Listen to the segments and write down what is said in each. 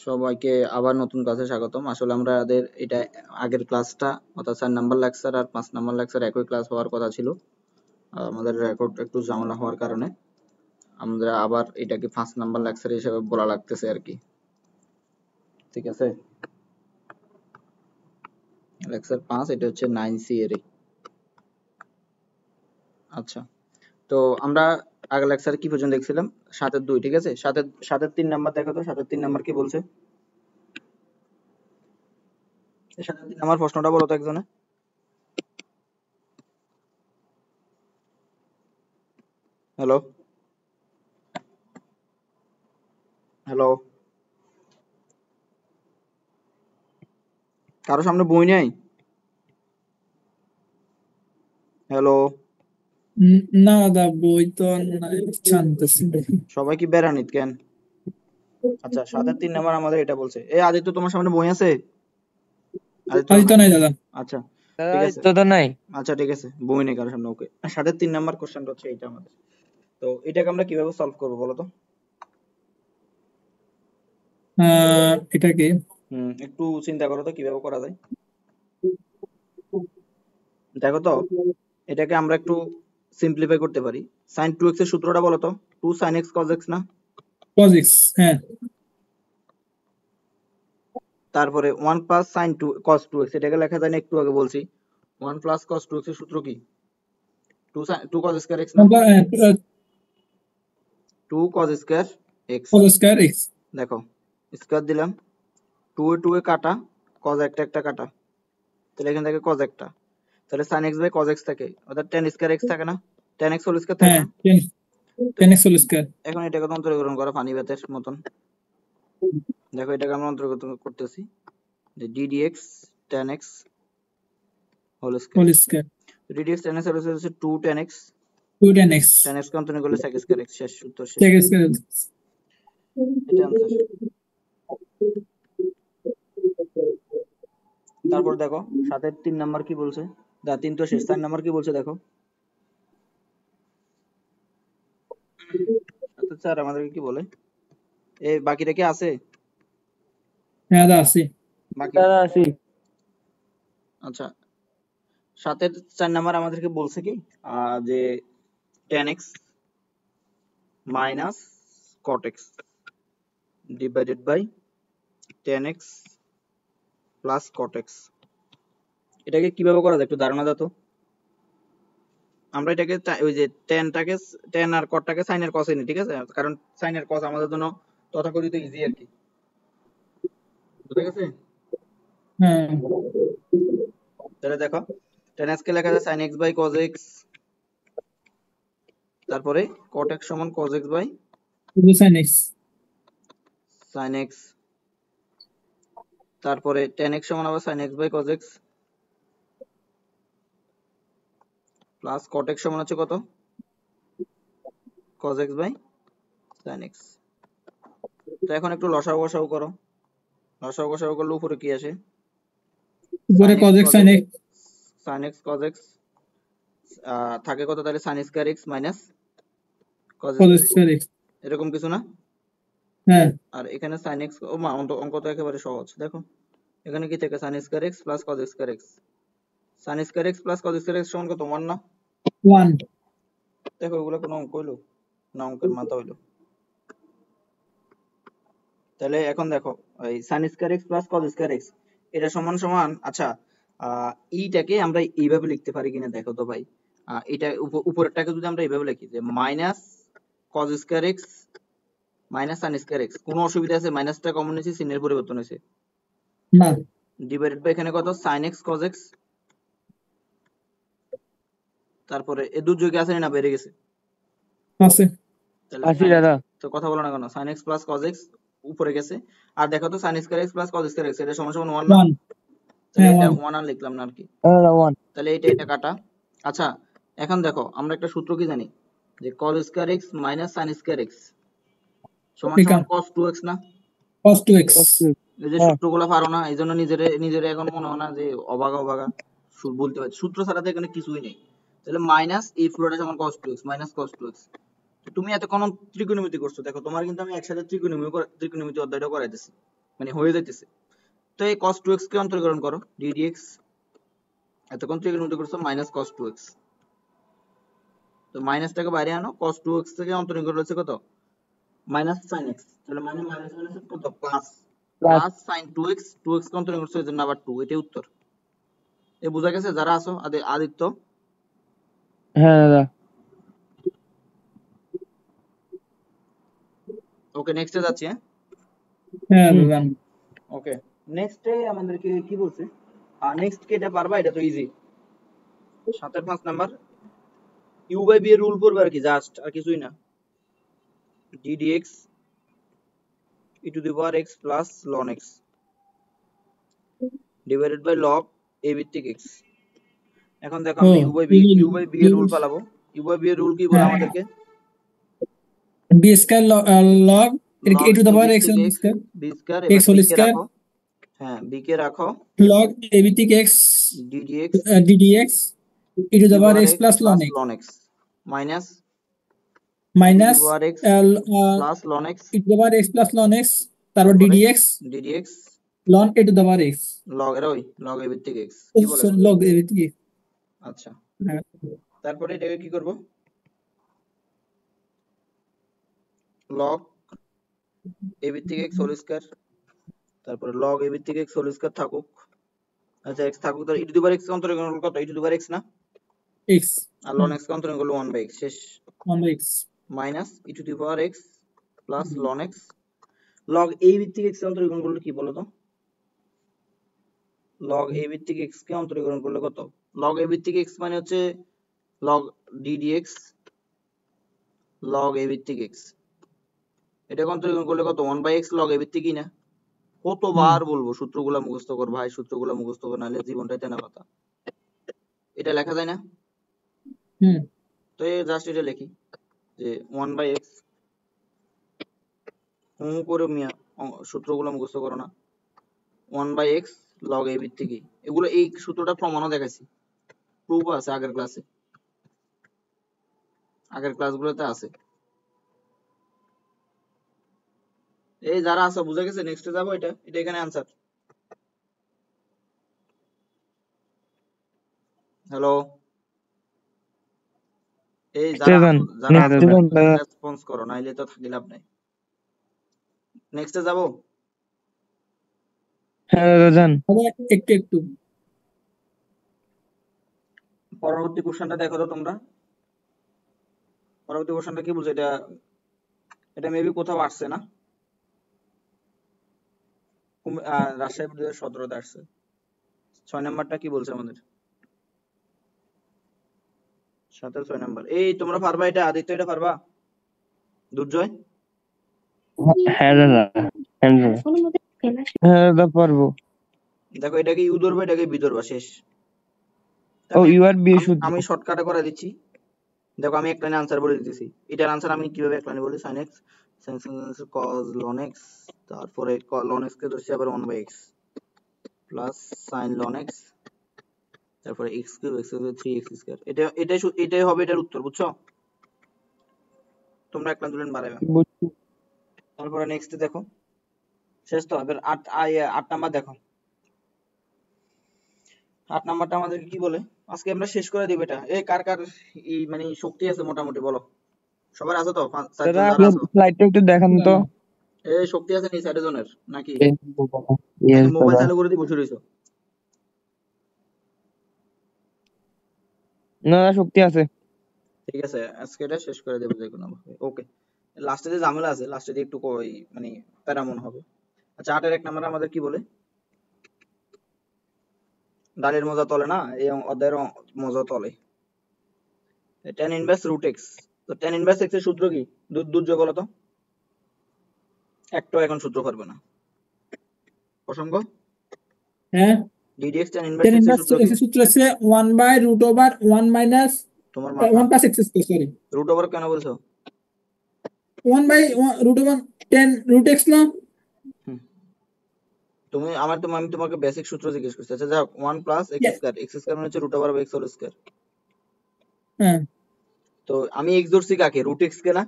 সবাইকে আবার নতুন ক্লাসে স্বাগতম। আসলে আমাদের এটা আগের ক্লাসটা অর্থাৎ 4 নাম্বার লেকচার আর 5 নাম্বার লেকচার একই ক্লাস হওয়ার কথা ছিল। আমাদের রেকর্ড একটু ঝামেলা হওয়ার কারণে আমরা আবার এটাকে 5 নাম্বার লেকচার হিসেবে বলা লাগতেছে আর কি। ঠিক আছে, লেকচার 5 এটা হচ্ছে 9C এর। আচ্ছা, তো আমরা আগের লেকচারে কি পর্যন্ত দেখছিলাম? 7-2। ঠিক আছে, 7-এর 3 নাম্বার দেখো তো। 7-এর 3 নাম্বার কি বলছে? 7-এর 3 নাম্বার প্রশ্নটা বলো তো একজনে। হ্যালো হ্যালো, কারো সামনে বই নেই? হ্যালো, না দা, বই তো আর নাই, জানতেছি না। সবাই কি বেড়ানিত কেন? আচ্ছা, 7-এর 3 নাম্বার আমাদের এটা বলছে। আদিত্য, তোমার সামনে বই আছে? আদিত্য আজ তো নাই? নাই দাদা। আচ্ছা, দাদা ঠিক এই আছে। তো তো নাই। আচ্ছা, ঠিক আছে, বই নেই কারোর সামনে। ওকে, 7-এর 3 নাম্বার কোশ্চেনটা হচ্ছে এইটা আমাদের। তো এটাকে আমরা কিভাবে সলভ করবো বলো তো? এটা কি? একটু চিন্তা করো তো কিভাবে করা যায়। দেখো তো, এটাকে আমরা একটু সিম্পলিফাই করতে পারি। sin 2x এর সূত্রটা বলো তো। 2 sin x cos x না? পজিক্স, হ্যাঁ। তারপরে 1 প্লাস sin 2 cos 2x, এটাকে লেখা যায় না? একটু আগে বলছি 1 প্লাস cos 2x এর সূত্র কি? 2 cos square x না? 2 cos square x। Cause square x. দেখো, স্কয়ার দিলাম, 2 এ 2 এ কাটা, cos একটা একটা কাটা, তাহলে এখান থেকে cos একটা, তাহলে sin x by cos x থাকে, অর্থাৎ tan স্কয়ার x থাকে না? tan x হোল স্কয়ার থাকে হ্যাঁ, না? তো টেন এক্স হোল স্কয়ার। এখন এটাকে তো অন্তরীকরণ করা পানি ভাতের মতন। দেখো, এটাকে আমরা অন্তর্গত করতেছি যে ddx tan x whole square. Whole square. ddx tan x whole square হচ্ছে 2 tan x। Two tan x. tan x কে অন্তরীকরণ করলে sec স্কয়ার x, শেষ, উত্তর শেষ। Sec square. এটা आंसर। তারপর দেখো 7-এর 3 নাম্বার কি বলছে? 3 তো শেষ, 4 নাম্বার কি বলছে দেখো। 7-এর 4 আমাদেরকে কি বলে? বাকিটা কি আছে? হ্যাঁ দাদা, আছি। বাকি, দাদা আছি। আচ্ছা, 7-এর 4 নাম্বার আমাদেরকে বলছে কি যে tan x minus cot x divided by tan x plus cot x। এটাকে কিভাবে করা যায় একটু ধারণা দাও তো। আমরা এটাকে ওই যে tan আর cotটাকে sin এর cos এ নিই, ঠিক আছে? কারণ sin এর cos আমাদের জন্য তথাকথিত ইজি আর কি। বুঝা গেছে? হ্যাঁ, তাহলে দেখো, tan x কে লেখা যায় sin x by cos x, তারপরে cot x সমান cos x by sine x. sin x, তারপরে tan x সমান আবার sin x by cos x plus cot x সমান হচ্ছে কত? cos x by sin x। তো এখন একটু লসাগু গসাগু করো। লসাগু গসাগু করলে উপরে কি আসে? উপরে sin x cos x cos sine x, x. sin x cos x থাকে কত তাহলে? sin square x minus cos cos square x, square x. এরকম কিছু না? হ্যাঁ। আর এখানে sin x, ও মা, অঙ্ক তো একেবারে সহজ। দেখো এখানে কি থাকে? sin square x plus cos square x। sin square x plus cos square x সমান কত? 1 না? ওয়ান। দেখো এগুলো কোনো অঙ্ক হইলো না? অঙ্কের মাথা হইলো? তাহলে এখন দেখো, এই sin square x plus cos square x এটা সমান সমান, আচ্ছা, এইটাকে আমরা এইভাবে লিখতে পারি কিনা দেখো তো ভাই। এটা উপরেরটাকে যদি আমরা এইভাবে লিখি যে minus cos square x minus sin square x, কোনো অসুবিধা আছে? মাইনাসটা কমন হয়েছে, চিহ্নের পরিবর্তন হয়েছে। না। ডিভাইডেড বাই এখানে কত? sin x cos x, তারপরে এ দুর্যোগে আছে না বেড়ে গেছে? আছে। তাহলে আছি sin x, দাদা। তো কথা বলো না কেন? sin x plus cos x উপরে গেছে, আর দেখো তো sin square x plus cos square x এটা সমান সমান 1 না? ওয়ান। তাহলে হ্যাঁ, এটা ওয়ান। 1 আর লিখলাম না আর কি। দাদা ওয়ান। তাহলে এটা কাটা। আচ্ছা, এখন দেখো আমরা একটা সূত্র কি জানি যে cos square x minus sin square x সমান ঠিক সমান আছে। cos 2x না? Cos two x. এই যে হ্যাঁ সূত্রগুলো পারো না, এই জন্য নিজেরে নিজেরে এখন মনে হয় না যে অবাগা অবাগা বলতে পারছি। সূত্র ছাড়া তো এখানে কিছুই নেই। তাহলে মাইনাস এই পুরোটা সমান cos 2x minus cos 2x। তুমি এতক্ষণ ত্রিকোণমিতি করছো, দেখো তোমার কিন্তু আমি একসাথে ত্রিকোণমিতি অধ্যায়টা করাইতেছি। মানে হয়ে যাইতেছে। তো এই cos 2x কে অন্তরীকরণ করো, ddx এতক্ষণ ট্রিগোনোমেট্রি করছো মাইনাস cos 2x, তো মাইনাসটাকে বাইরে আনো, cos 2x থেকে অন্তরীকরণ হচ্ছে কত, মাইনাস sin x, তাহলে মানে মাইনাস মাইনাস কত plus, plus. Plus sin 2x, 2x কে অন্তরীকরণ করছে এজন্য আবার 2, এটাই উত্তর। এ বোঝা গেছে যারা আছো আদিত্য? হ্যাঁ দাদা। ওকে নেক্সটে যাচ্ছি। হ্যাঁ দাদা। ওকে নেক্সটে আমাদেরকে কি বলছে, নেক্সট কি এটা পারবা, এটা তো ইজি। 7 এর 5 নাম্বার, u বাই b এর রুল পড়বে আর কি, জাস্ট আর কিছুই না। d dx e to the power x plus ln x divided by log a ভিত্তিক x। এখন দেখো ও আমরা u বাই b এর রুল পালাবো। u বাই b এর রুল কি বলে হ্যাঁ, আমাদেরকে, b square log a log to the a power x ভিত্তিক x স্কয়ার, b স্কয়ার, এবার এক্স হোল b কে স্কয়ার রাখো, হ্যাঁ b কে রাখো, লগ এ ভিত্তিক x d dx d x e e to to the the power power x x plus ln plus x ln x minus e to the minus power x plus ln x e to the power x plus ln x, তারপর তারপরে d d x d dx ln e to the power x, log এর ওই log a ভিত্তিক x কি বলে বলো। Log a ভিত্তিক x. আচ্ছা হ্যাঁ তারপরে এটাকে কি করব, log a ভিত্তিক x হোল স্কয়ার, তারপরে log a ভিত্তিক x হোল স্কয়ার থাকুক, আচ্ছা x থাকুক, তাহলে e to the power x কে অন্তরীকরণ করলে কত, e to the power x না, এক্স আর ln x কে অন্তরীকরণ করলে 1 বাই x, শেষ। One by x. Minus e to the power x প্লাস ln x, log a ভিত্তিক x কে অন্তরীকরণ করলে কি বলো তো, log a ভিত্তিক x কে অন্তরীকরণ করলে কত, log a ভিত্তিক x মানে হচ্ছে log d dx log a ভিত্তিক x, এটা অন্তরীকরণ করলে কত 1 বাই x log a ভিত্তিকই না। কতবার বলবো সূত্রগুলো মুখস্থ কর ভাই, সূত্রগুলো মুখস্থ কর, নাহলে জীবনটাই তেনা পাতা। এটা লেখা যায় না, হুম তো এই জাস্ট এটা লিখি যে 1 বাই x, হুম করে মিয়া সূত্রগুলো মুখস্থ করো না, 1 বাই x log a ভিত্তিকই, এগুলো এই সূত্রটা প্রমাণও দেখাইছি, প্রুফ আছে আগের ক্লাসগুলোতে আছে। এই যারা আছে বুঝে গেছে, নেক্সটে যাবো, এটা এটা এখানে आंसर। হ্যালো, এই যারা যারা রেসপন্স করো, নাইলে তো থাকি লাভ নাই। নেক্সটে যাবো, হ্যাঁ দাদা যান। একটু একটু পরবর্তী কোশ্চেনটা দেখো তো তোমরা, পরবর্তী কোশ্চেনটা কি বলছে, এটা এটা মেবি কোথাও আসছে না, রাজশাহী 2017-তে আসছে। 6 নাম্বারটা কি বলছে আমাদের, 7-6 নাম্বার, এই তোমরা পারবা এটা, আদিত্য এটা পারবা, দুর্জয়? হ্যাঁ দাদা। হ্যাঁ দাদা পারবো। দেখো এটাকে ইউ ধরবা, এটাকে বি ধরবা, শেষ। ও ইউ আর বি সূত্র। আমি শর্টকাটে করে দিচ্ছি, দেখো আমি এক লাইনে আনসার বলে দিতেছি, এটার আনসার আমি কিভাবে এক লাইনে বলি, sin x sin cos ln x, তারপরে ln x কে ধরছি আবার 1 by x plus sin ln x, তারপরে x cube x cube 3x square, এটাই হবে এটার উত্তর, বুঝছো? তোমরা এক লাইন দুলাইন বাড়াইবা। তারপরে নেক্সট দেখো, শেষ তো, এবার 8 নাম্বার দেখো, 8 নাম্বারটা আমাদেরকে কি বলে, আজকে আমরা শেষ করে দিব এটা। এই কার কার এই মানে শক্তি আছে মোটামুটি বলো, সবার আছে তো? 4 জন যারা আছো, স্লাইডটা একটু দেখান তো। এই শক্তি আছে নি 4 জনের নাকি? ইয়েস মোবাইল দাদা। চালু করে দিয়ে বসে রইছো? না শক্তি আছে। ঠিক আছে, আজকে এটা শেষ করে দেবো যে কোনো ভাবে। ওকে, লাস্টে যে ঝামেলা আছে, লাস্টে দিয়ে একটু মানে প্যারামন হবে। আচ্ছা 8-এর 1 নাম্বার আমাদের কি বলে, ডালের মজা তলে না, এই অধ্যায়ের মজা তলে। tan ইনভার্স রুট x, তো tan ইনভার্স x এর সূত্র কি, দুর্যোগ বলো তো, একটাও এখন সূত্র পারবে না। প্রসঙ্গ, হ্যাঁ ddx tan tan inverse x এর ইনভার্স সূত্র কি? এর সূত্র আছে 1 বাই রুট ওভার 1 মাইনাস তোমার মাথা 1 plus x square, sorry root over কেন বলছো? 1 by root over 10 root x না। হুম, আমি তোমাকে বেসিক সূত্র জিজ্ঞেস করছি। আচ্ছা যাও, 1 plus x square, x square মানে হচ্ছে root over x whole square. হ্যাঁ তো আমি x ধরছি কাকে, রুট x কে না,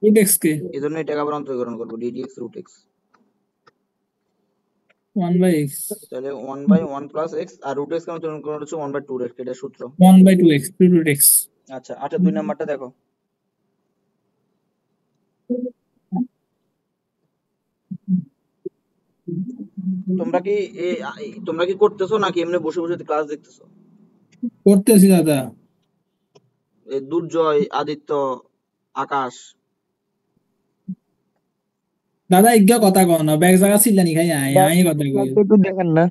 রুট x কে, এজন্য এটাকে আবার অন্তরীকরণ করব, ddx রুট x। 1/x তাহলে 1/1 প্লাস এক্স আর রুট এক্স কেন তুলনা করা হচ্ছে 1/2 এক্স, এটা সূত্র। 1/2x root x আচ্ছা 2 নাম্বারটা দেখো। তোমরা কি তোমরা কি করতেছো নাকি এমনি বসে বসে ক্লাস দেখতেছো? করতেছি দাদা। এই দুর্জয়, আদিত্য, আকাশ, দাদা ইজ্ঞা কথা কও না, ব্যাগ জায়গা ছিলানি খাই আই কথা কই। একটু দেখেন না।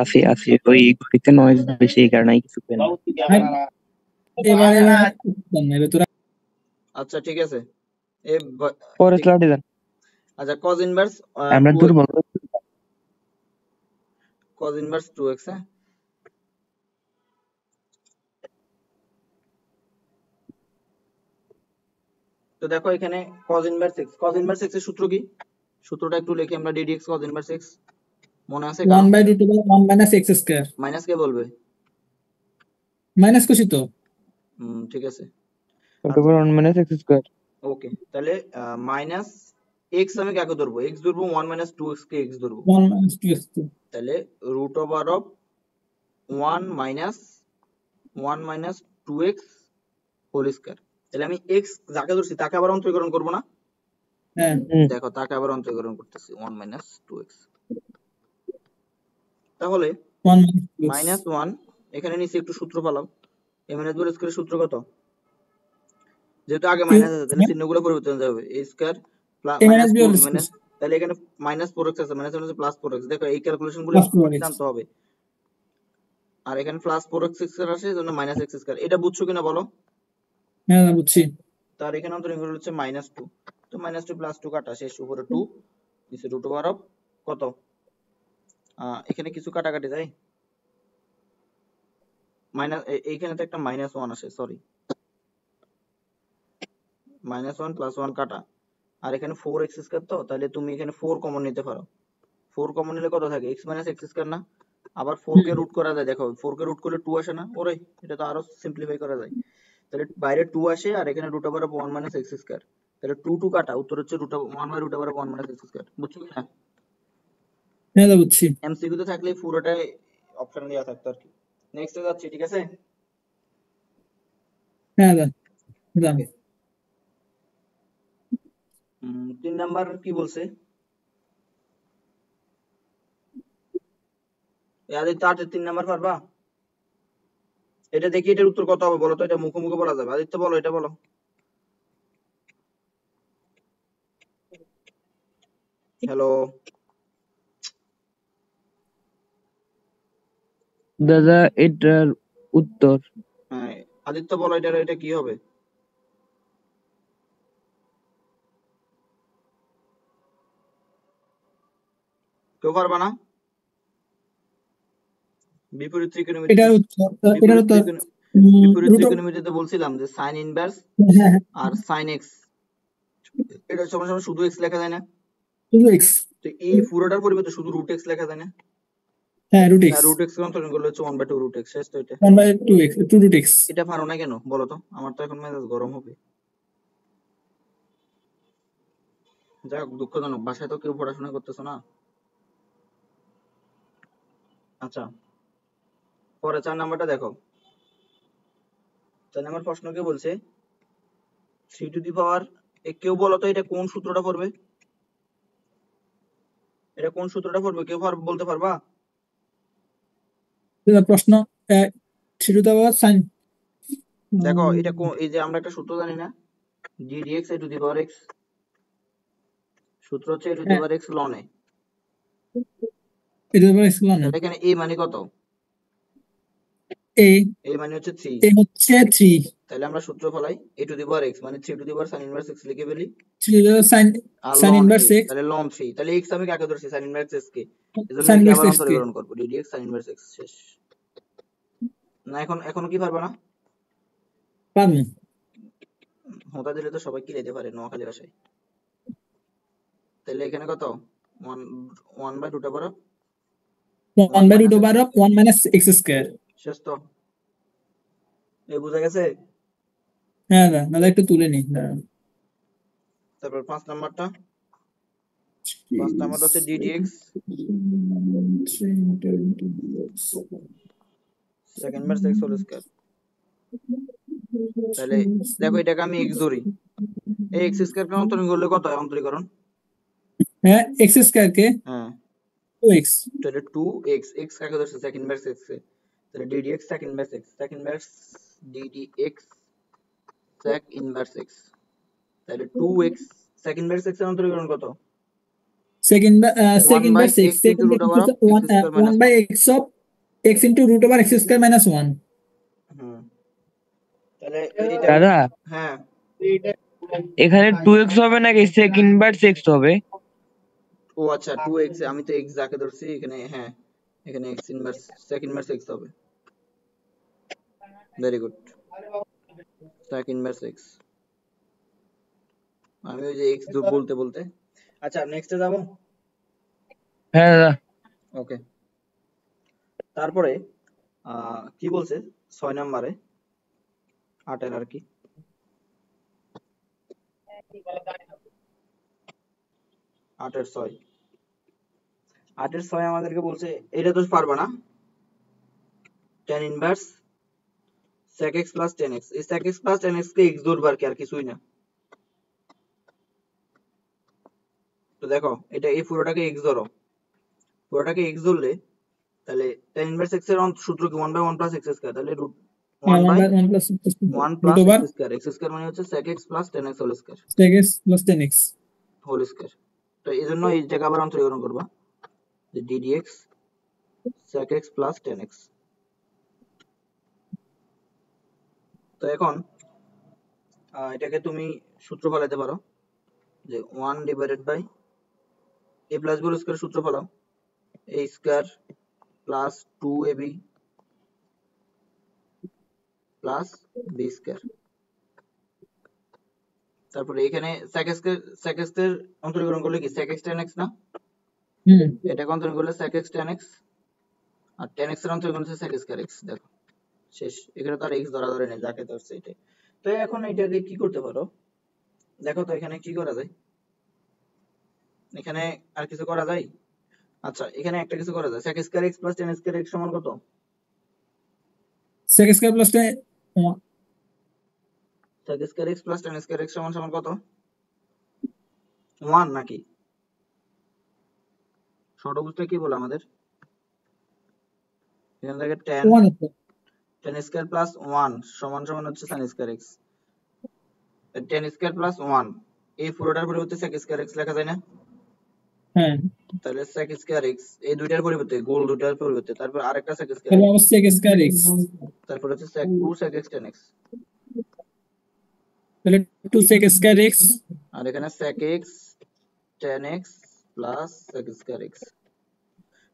আছি আছি, ওই ঘড়িতে নয়েজ বেশি, এই কারণে কিছু পেন না। এবারে তোরা আচ্ছা ঠিক আছে। পরে স্লাইডে যান। আচ্ছা cos ইনভার্স আমরা দুর্বল। 2x, হ্যাঁ। তো দেখো এখানে cos ইনভার্স x এর সূত্র কি? সূত্রটা একটু লিখি আমরা, ddx cos ইনভার্স x মনে আছে কারো? 1/√1 - x স্কয়ার মাইনাস কে বলবে? মাইনাস খুশি তো। ঠিক আছে। তারপর 1 - x স্কয়ার। ওকে, তাহলে মাইনাস x আমি কাকে ধরবো? x ধরবো, 1 - 2x কে x ধরবো। 1 - 2x তাহলে root over of 1 - 2x whole square. তাহলে আমি x যাকে ধরছি তাকে আবার অন্তরীকরণ করব না? হ্যাঁ দেখো তাকে আবার অন্তরীকরণ করতেছি 1 - 2x। তাহলে 1 - 2x -1 এখানে নিচে একটু সূত্র পেলাম। a - b স্কয়ারের সূত্র কত? যেহেতু আগে মাইনাস আছে তাহলে চিহ্নগুলো পরিবর্তন হয়ে যাবে। a square a - minus b 4 whole minus, তাহলে এখানে -4x আছে, মাইনাস হচ্ছে +4x। দেখো এই ক্যালকুলেশন গুলো প্লাস একটু 4x জানতে হবে। আর এখানে +4x স্কয়ার আসে এজন্য -x স্কয়ার। এটা বুঝছো কিনা বলো? হ্যাঁ বুঝছি। তার এখানে অন্তরীকরণ হচ্ছে -2, তো -2 +2 কাটা, শেষ উপরে 2 নিচে রুট ওভার অফ কত, এখানে কিছু কাটাকাটি যায়, মাইনাস এইখানে তো একটা -1 আসে, সরি, -1 +1 কাটা, আর এখানে 4x স্কয়ার, তো তাহলে তুমি এখানে 4 কমন নিতে পারো। 4 কমন নিলে কত থাকে? x - x স্কয়ার না? আবার 4 কে রুট করা যায়, দেখো 4 কে রুট করলে 2 আসে না? ওরে এটা তো আরো সিম্পলিফাই করা যায়। তাহলে বাইরে 2 আসে আর এখানে root over of 1 - x square, তাহলে 2 2 কাটা, উত্তর হচ্ছে root over of 1 - x square. বুঝছো কি না? হ্যাঁ বুঝছি। এমসিকিউ তে থাকলে পুরোটাই অপশন দেওয়া থাকতো আর কি। নেক্সট যাচ্ছি, ঠিক আছে? হ্যাঁ দাদা দাম ওকে, 3 নাম্বার কি বলছে? আদিত্য 3 নাম্বার পারবা? এটা দেখি এটার উত্তর কত হবে বলো তো, এটা মুখে মুখে বলা যাবে। আদিত্য বলো, এটা বলো। হ্যালো, দাদা এটার উত্তর হ্যাঁ আদিত্য বলো, এটা কি হবে? কেউ পারবা না? বিপরীত ত্রিকোণমিতিতে, এটার উত্তর বিপরীত ত্রিকোণ বিপরীত রুট ত্রিকোণমিতিতে বলছিলাম যে সাইন ইনভার্স আর সাইন এক্স, এটা সমান সমান শুধু এক্স লেখা যায় না? শুধু x। তো এই পুরোটার পরিবর্তে শুধু রুট এক্স লেখা যায় না? হ্যাঁ রুট x আর রুট এক্স অন্তরণ করলে হচ্ছে 1/2 রুট এক্স, শেষ তো এটা। 1/2x 2 root x এটা পারো না কেন বলো তো? আমার তো এখন মেজাজ গরম হবে। যাই হোক, দুঃখজনক, বাসায় তো কেউ পড়াশোনা করতেছো না। আচ্ছা, পরে 4 নাম্বারটা দেখো। 4 নাম্বার প্রশ্ন কে বলছে 3 টু দি পাওয়ার, কেউ বলো তো এটা কোন সূত্রটা পড়বে? এটা কোন সূত্রটা পড়বে, কেউ বলতে পারবা? প্রশ্ন 3 to the power sin দেখো এটা এই যে আমরা একটা সূত্র জানি না, g dx a two the power x, সূত্র হচ্ছে a two the power x ln a। এটা পাওয়ার x ln তাহলে এখানে a মানে কত? a a মানে হচ্ছে 3, a হচ্ছে 3 তাহলে আমরা সূত্র ফলাই a two the power x মানে 3 two the power sin inverse x লিখে ফেলি, 3 to the sin R sin ln a, inverse x তাহলে ln 3, তাহলে x আমি কাকে ধরছি? sin ইনভার্স x কে, এজন্য sin একে inverse আবার x কে অন্তরীকরণ করব, d dx sin inverse x, শেষ। না এখনো কি পারবা না? পাবো হোঁতা দিলে তো সবাই কিলাইতে পারে নোয়াখালী ভাষায়। তাহলে এখানে কত? 1/2 1 1/2 - x, over of 1 minus x square। শেষ তো, এই বুঝা গেছে? হ্যাঁ দাদা দাদা একটু তুলে নি দাদা। তারপর 5 নাম্বারটা ফার্স্ট নাম্বারটা হচ্ছে ddx, second inverse x whole square. তাহলে দেখো এটাকে আমি x ধরি, এই x স্কয়ার কে অন্তরীকরণ করলে কত হয় অন্তরীকরণ? হ্যাঁ x স্কয়ার কে হ্যাঁ 2x তাহলে 2x, x কাকে ধরছে সেকেন্ড ইনভার্স x এ, তাহলে ddx second inverse x, second inverse ddx sec inverse x, তাহলে 2x সেকেন্ড ইনভার্স x এর অন্তরীকরণ কত? second 1 by inverse x x into second root over of x 1 square minus 1 by 1. x of x into root over x square minus 1 হুম তাহলে এটা দাদা হ্যাঁ এখানে 2x হবে নাকি sec ইনভার্স x হবে? ও আচ্ছা 2x, আমি তো x যাকে ধরছি এখানে, হ্যাঁ এখানে x inverse sec inverse x হবে। Very good, sec inverse x, আমি ওই যে x বলতে বলতে। আচ্ছা নেক্সটে যাব। হ্যাঁ দাদা। ওকে, তারপরে কি বলছে 6 নম্বরে 8 এর আর কি, 8 এর 6, 8 এর 6 আমাদেরকে বলছে, এটা তো পারবা না, tan inverse sec x plus tan x, এই sec x plus tan x কে x ধরবা আর কি, আর কিছুই না। তো দেখো এটা এই পুরোটাকে x ধরো, পুরোটাকে x ধরলে তাহলে tan ইনভার্স x এর সূত্র কি 1 বাই 1 প্লাস x স্কয়ার, তাহলে 1 1 by by 1 plus 1 root plus over x square, x square মানে হচ্ছে sec x plus tan x whole square, sec x plus 10x whole square. তো এইজন্য এইটাকে আবার অন্তরীকরণ করবা, যে ddx sec x plus tan x। তো এখন এটাকে তুমি সূত্র ফলাতে পারো, যে 1 divided by a plus b whole square, সূত্র ফলাও a square plus 2ab plus b square. তারপরে এখানে sec x এর অন্তরীকরণ করলে কি sec x tan x না, এটাকে অন্তরীকরণ করলে sec x tan x, আর tan x এর অন্তরীকরণ হচ্ছে sec স্কয়ার x। দেখো শেষ, এখানে তো আর x ধরা ধরে নেই, যাকে ধরছে এটাই। তো এখন এটাকে কি করতে পারো, দেখো তো এখানে কি করা যায়, এখানে আর কিছু করা যায়? আচ্ছা এখানে একটা কিছু করা যায়, sec square x plus tan square x সমান কত? sec square plus 10 sec square x plus tan square x সমান সমান কত? 1 নাকি? ষড়ভুজটা কি বলে আমাদের, এখান থেকে tan স্কয়ার প্লাস 1 সমান সমান হচ্ছে sin square x, tan square plus 1 এই পুরোটার পরিবর্তে sec স্কয়ার x লেখা যায় না? হ্যাঁ তাহলে sec স্কয়ার x এই দুইটার পরিবর্তে, গোল দুইটার পরিবর্তে, তারপর আরেকটা sec স্কয়ার তাহলে x, আবার sec square x তারপর হচ্ছে sec 2 sec x tan x, তাহলে 2 sec square x আর এখানে sec x tan x plus sec square x।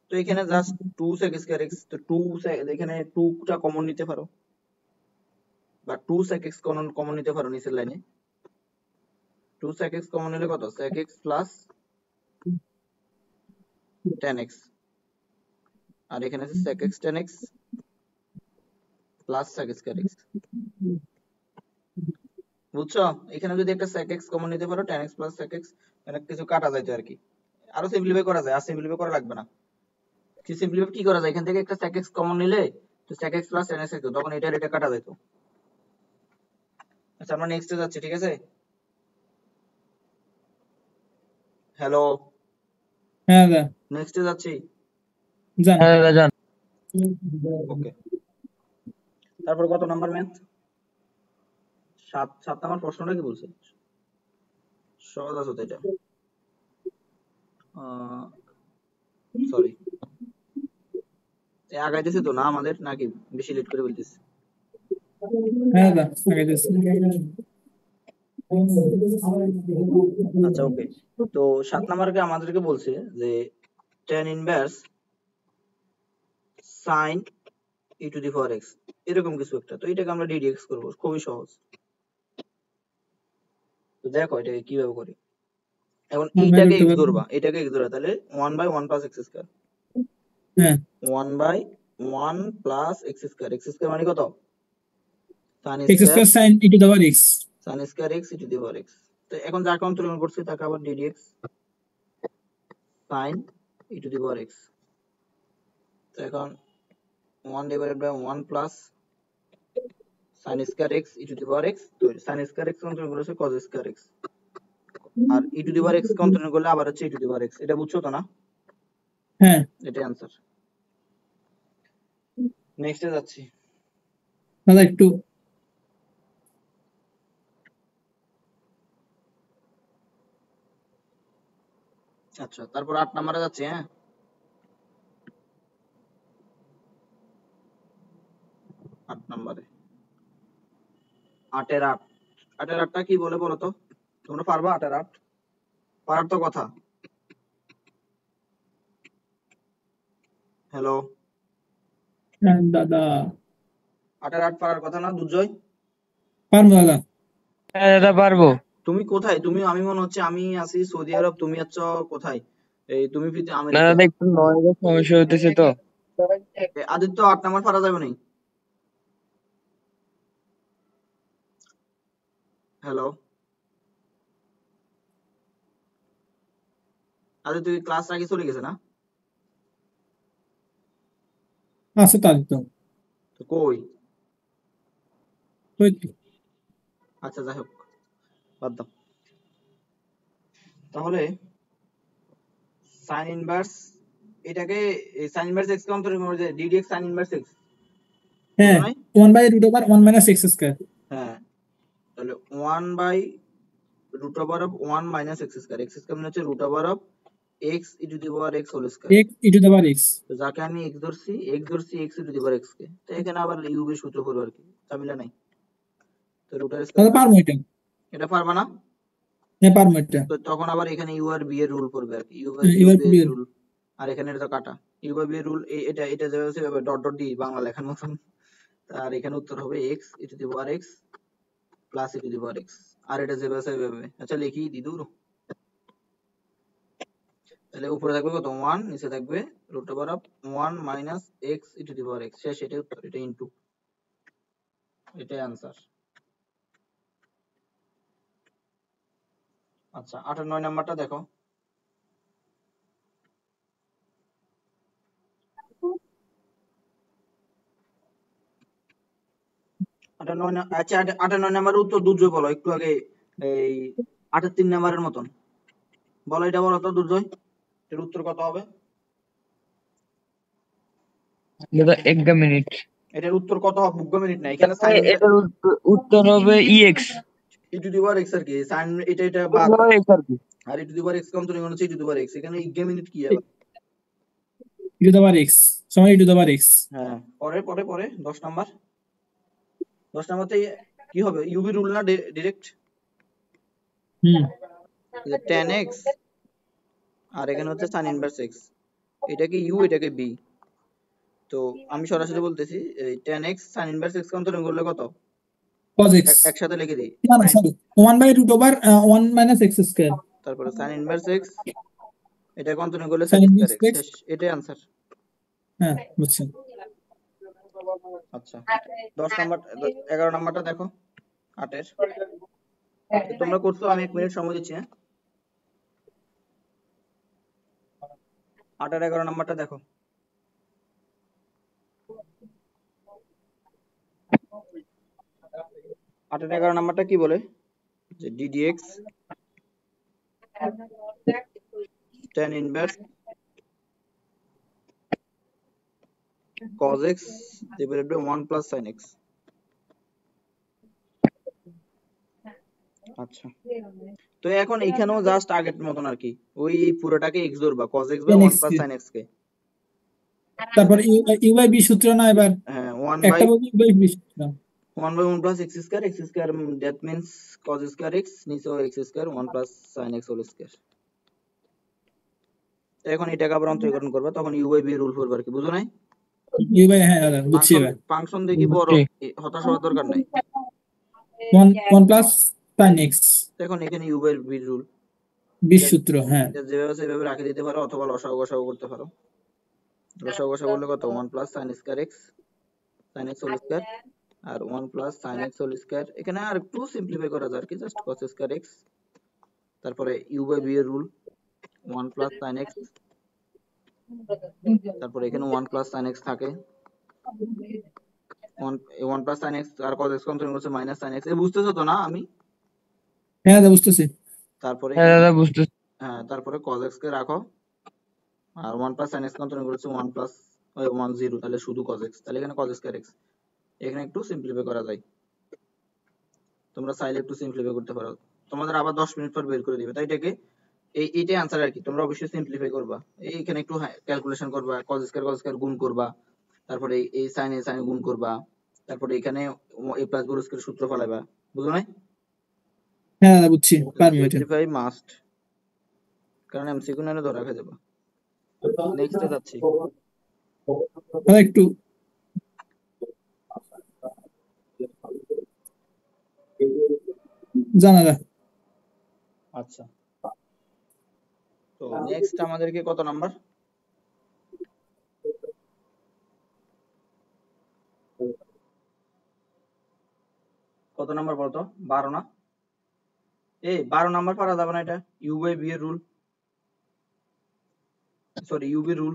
তো এখানে জাস্ট 2 sec স্কয়ার x, তো 2 এখানে 2 টা কমন নিতে পারো, বা 2 sec x কমন নিতে পারো নিচের লাইনে, 2 sec x কমন নিলে কত, sec x plus tan x, আর এখানে আছে sec x tan x plus sec square x। বুঝছো, এখানে যদি একটা sec x কমন নিতে পারো, tan x plus sec x, মানে কিছু কাটা যাইতো আর কি, আরো সিম্পলিফাই করা যায়, আর সিম্পলিফাই করা লাগবে না। কি সিম্পলিফাই কি করা যায়, এখান থেকে একটা sec x কমন নিলে তো sec x plus tan x থাকতো, তখন এটা কাটা যেত। আচ্ছা আমরা নেক্সটে যাচ্ছি, ঠিক আছে? হ্যালো, হ্যাঁ দাদা নেক্সটে যাচ্ছি। জান হ্যাঁ দাদা জান। ওকে, তারপর কত নাম্বার ম্যাথ? 7 নাম্বার প্রশ্নটা কি বলছে? সহজ আছে তো এটা, সরি আগাইতেছি তো না আমাদের, নাকি বেশি লেট করে বলতেছি? হ্যাঁ দাদা আগাইতেছি আচ্ছা ওকে, তো 7 নাম্বারকে আমাদেরকে বলছে যে tan inverse sin e to the power x, এরকম কিছু একটা। তো এটাকে আমরা ddx করব, খুবই সহজ। তো দেখো এটাকে কিভাবে করি। এখন এইটাকে x ধরবা, এটাকে x ধরবা, তাহলে 1 বাই 1 প্লাস x স্কয়ার, হ্যাঁ 1 by 1 plus x square, x square মানে কত, sin x square sin e to the power x sin square x e to the power x। তো এখন যাকে অন্তরীকরণ করছি তাকে আবার ddx sine e to the power x. তো এখন 1 divided by 1 plus sine square x e to the power x. তো সাইন স্কয়ার এক্স অন্তরণ করলে হচ্ছে কজ স্কয়ার এক্স, আর e to the power x কে অন্তরণ করলে আবার হচ্ছে ই টু দি পাওয়ার এক্স। এটা বুঝছো তো না? হ্যাঁ এটাই आंसर। নেক্সটে যাচ্ছি। দাদা একটু আচ্ছা, তারপর 8 নম্বরে যাচ্ছি। হ্যাঁ, 8 নম্বরে 8 এর 8। 8 এর 8টা কি বলে বলো তো? তোমরা পারবা 8 এর 8? পারার তো কথা। হ্যালো, দাদা 8 এর 8 পারার কথা না দুর্জয়? পারবো দাদা। হ্যাঁ দাদা পারবো। তুমি কোথায়? তুমি, আমি মনে হচ্ছে আমি আছি সৌদি আরব, তুমি আছো কোথায়? এই তুমি না আমেরিকা। দাদা একটু নয়েজের সমস্যা হতেছে তো। আদিত্য 8 নাম্বার পারা যাবে নাই? হ্যালো আদিত্য, কি ক্লাস আগে চলে গেছে না? আছে তাই তো তো কই? ওই তো। আচ্ছা যাই হোক, বাদ দাও। তাহলে সাইন ইনভার্স, এটাকে সাইন ইনভার্স এক্স কে অন্তরীণ করে যে ডিডিএক্স সাইন ইনভার্স এক্স, হ্যাঁ বুঝো নাই? 1/√1 - x²। হ্যাঁ, তাহলে 1 by root over of 1 minus x square. X square মানে হচ্ছে root over of x e to the power x whole square. x e⁻x। তো যাকে আমি এক্স ধরছি x e to the power x কে, তো এখানে আবার ইউবি সূত্র করব আর কি, ঝামেলা নাই। তো রুট আর দাদা স্কয়ার, পারবো এটা। এটা পারবা না? হ্যাঁ পারবো এটা। তো তখন আবার এখানে ইউ আর বি এর রুল করবে আর কি, ইউ বাই এবার বি এর বিয়ের রুল। আর এখানে এটা তো কাটা, ইউ বাই বি এর রুল, এটা এটা যাবে হচ্ছে ডট ডট ডি বাংলা লেখার মতন। আর এখানে উত্তর হবে x e to the power x plus e to the power x. আর এটা যাবে সেভাবে। আচ্ছা লিখি দি দূর। তাহলে উপরে থাকবে কত? 1, নিচে থাকবে root over of 1 minus x e to the power x. শেষ, এটাই উত্তর, এটা ইনটু, এটাই आंसर। আচ্ছা 8 আর 9 নাম্বারটা দেখো। 8 আর 9, আচ্ছা 8 আর 9 নাম্বারের উত্তর দুর্জয় বলো একটু আগে। এই 8 আর 3 নাম্বারের মতন বলো, এটা বলো তো দুর্জয়, এর উত্তর কত হবে? দাদা এক মিনিট। এটার উত্তর কত হবে? বুগ্গ মিনিট না, এখানে সাইন এটার উত্তর হবে e x. E to the power x আর কি, সাইন এটা এটা বাদ, আর কি। আর e to the power x কম তো নিয়ে হচ্ছে ই টু দি পাওয়ার এক্স, এখানে ইগ্গ মিনিট কি আবার? e⁻x সমান e⁻x। হ্যাঁ, পরে পরে পরে 10 নাম্বার। 10 নাম্বারতে কি হবে? ইউবি রুল না ডাইরেক্ট? হুম যে tan x আর এখানে হচ্ছে sin ইনভার্স x, এটাকে ইউ এটাকে বি। তো আমি সরাসরি বলতেছি এই tan x sin inverse x কে অন্তরণ করলে কত? cos x। একসাথে লিখে দিই, না না সরি 1/√1 - x²। তারপরে sin ইনভার্স x, এটাকে অন্তরণ করলে sin sec square inverse x। x। শেষ, এটাই आंसर। হ্যাঁ বুঝছেন। আচ্ছা 10 নাম্বার 11 নাম্বারটা দেখো 8 এর। তোমরা করছো, আমি 1 মিনিট সময় দিচ্ছি। হ্যাঁ, 8 আর 11 নাম্বারটা দেখো। 8 আর 11 নাম্বারটা কি বলে? যে ddx tan inverse cos x divided by 1 plus sin x। আচ্ছা, তো এখন এখানেও জাস্ট আগের মতন আর কি, ওই পুরোটাকে x ধরবা, cos x by 1 plus sin x কে। তারপর u/b সূত্র না এবার। হ্যাঁ 1 by একটা বলছি u/b সূত্র। 1 by 1 plus x square, x square that means cos square x, নিচেও x square 1 plus sin x whole square। তো এখন এটাকে আবার অন্তরীকরণ করবা, তখন u by b রুল করবে আর কি, বুঝো নাই? হ্যাঁ দাদা বুঝছি এবার। ফাংশন দেখি বড়, হতাশ হওয়ার দরকার নাই। 1 plus sin x। এখন এখানে u by b রুল, 20 সূত্র। হ্যাঁ এটা যেভাবে সেভাবে রাখে দিতে পারো, অথবা লসাগু গসাগু করতে পারো। লসাগু গসাগু করলে কত? 1 plus sin square x sin x whole square আর 1 plus sin x whole square। এখানে আর একটু সিম্পলিফাই করা যায় আর কি, জাস্ট cos square x, তারপরে u by b এর রুল 1 plus sin x তারপর এখানে 1 প্লাস sin x থাকে, 1 প্লাস sin x আর cos x কন্টিনিউ করছে মাইনাস sin x, বুঝতেছো তো না আমি? হ্যাঁ দাদা বুঝতেছি। তারপরে হ্যাঁ দাদা বুঝতেছি। হ্যাঁ, তারপরে cos x কে রাখো, আর 1 প্লাস sin x কন্টিনিউ করছে 1 প্লাস 1 0, তাহলে শুধু cos x, তাহলে এখানে cos স্কয়ার x। এখানে একটু সিম্পলিফাই করা যায়, তোমরা চাইলে একটু সিম্পলিফাই করতে পারো, তোমাদের আবার 10 মিনিট পর বের করে দিবে, তাই এটাকে এইটাই আনসার আর কি। তোমরা অবশ্যই সিম্পলিফাই করবা, এইখানে একটু ক্যালকুলেশন করবা, cos স্কয়ার গুণ করবা, তারপরে এই sin এ sin গুণ করবা, তারপরে এখানে a প্লাস b স্কয়ার সূত্র ফলাইবা, বুঝো নাই? হ্যাঁ দাদা বুঝছি, পারবো এটা। সিম্পলিফাই মাস্ট, কারণ এমসিকিউ নালে ধরা খেয়ে যাবে। নেক্সটে যাচ্ছি। দাদা একটু জানা দা। আচ্ছা, তো নেক্সট আমাদেরকে কত নাম্বার? কত নাম্বার বলতো? 12 না? 12 নাম্বার পারা যাবে না, এটা ইউ বাই বি এর রুল, সরি ইউবি রুল।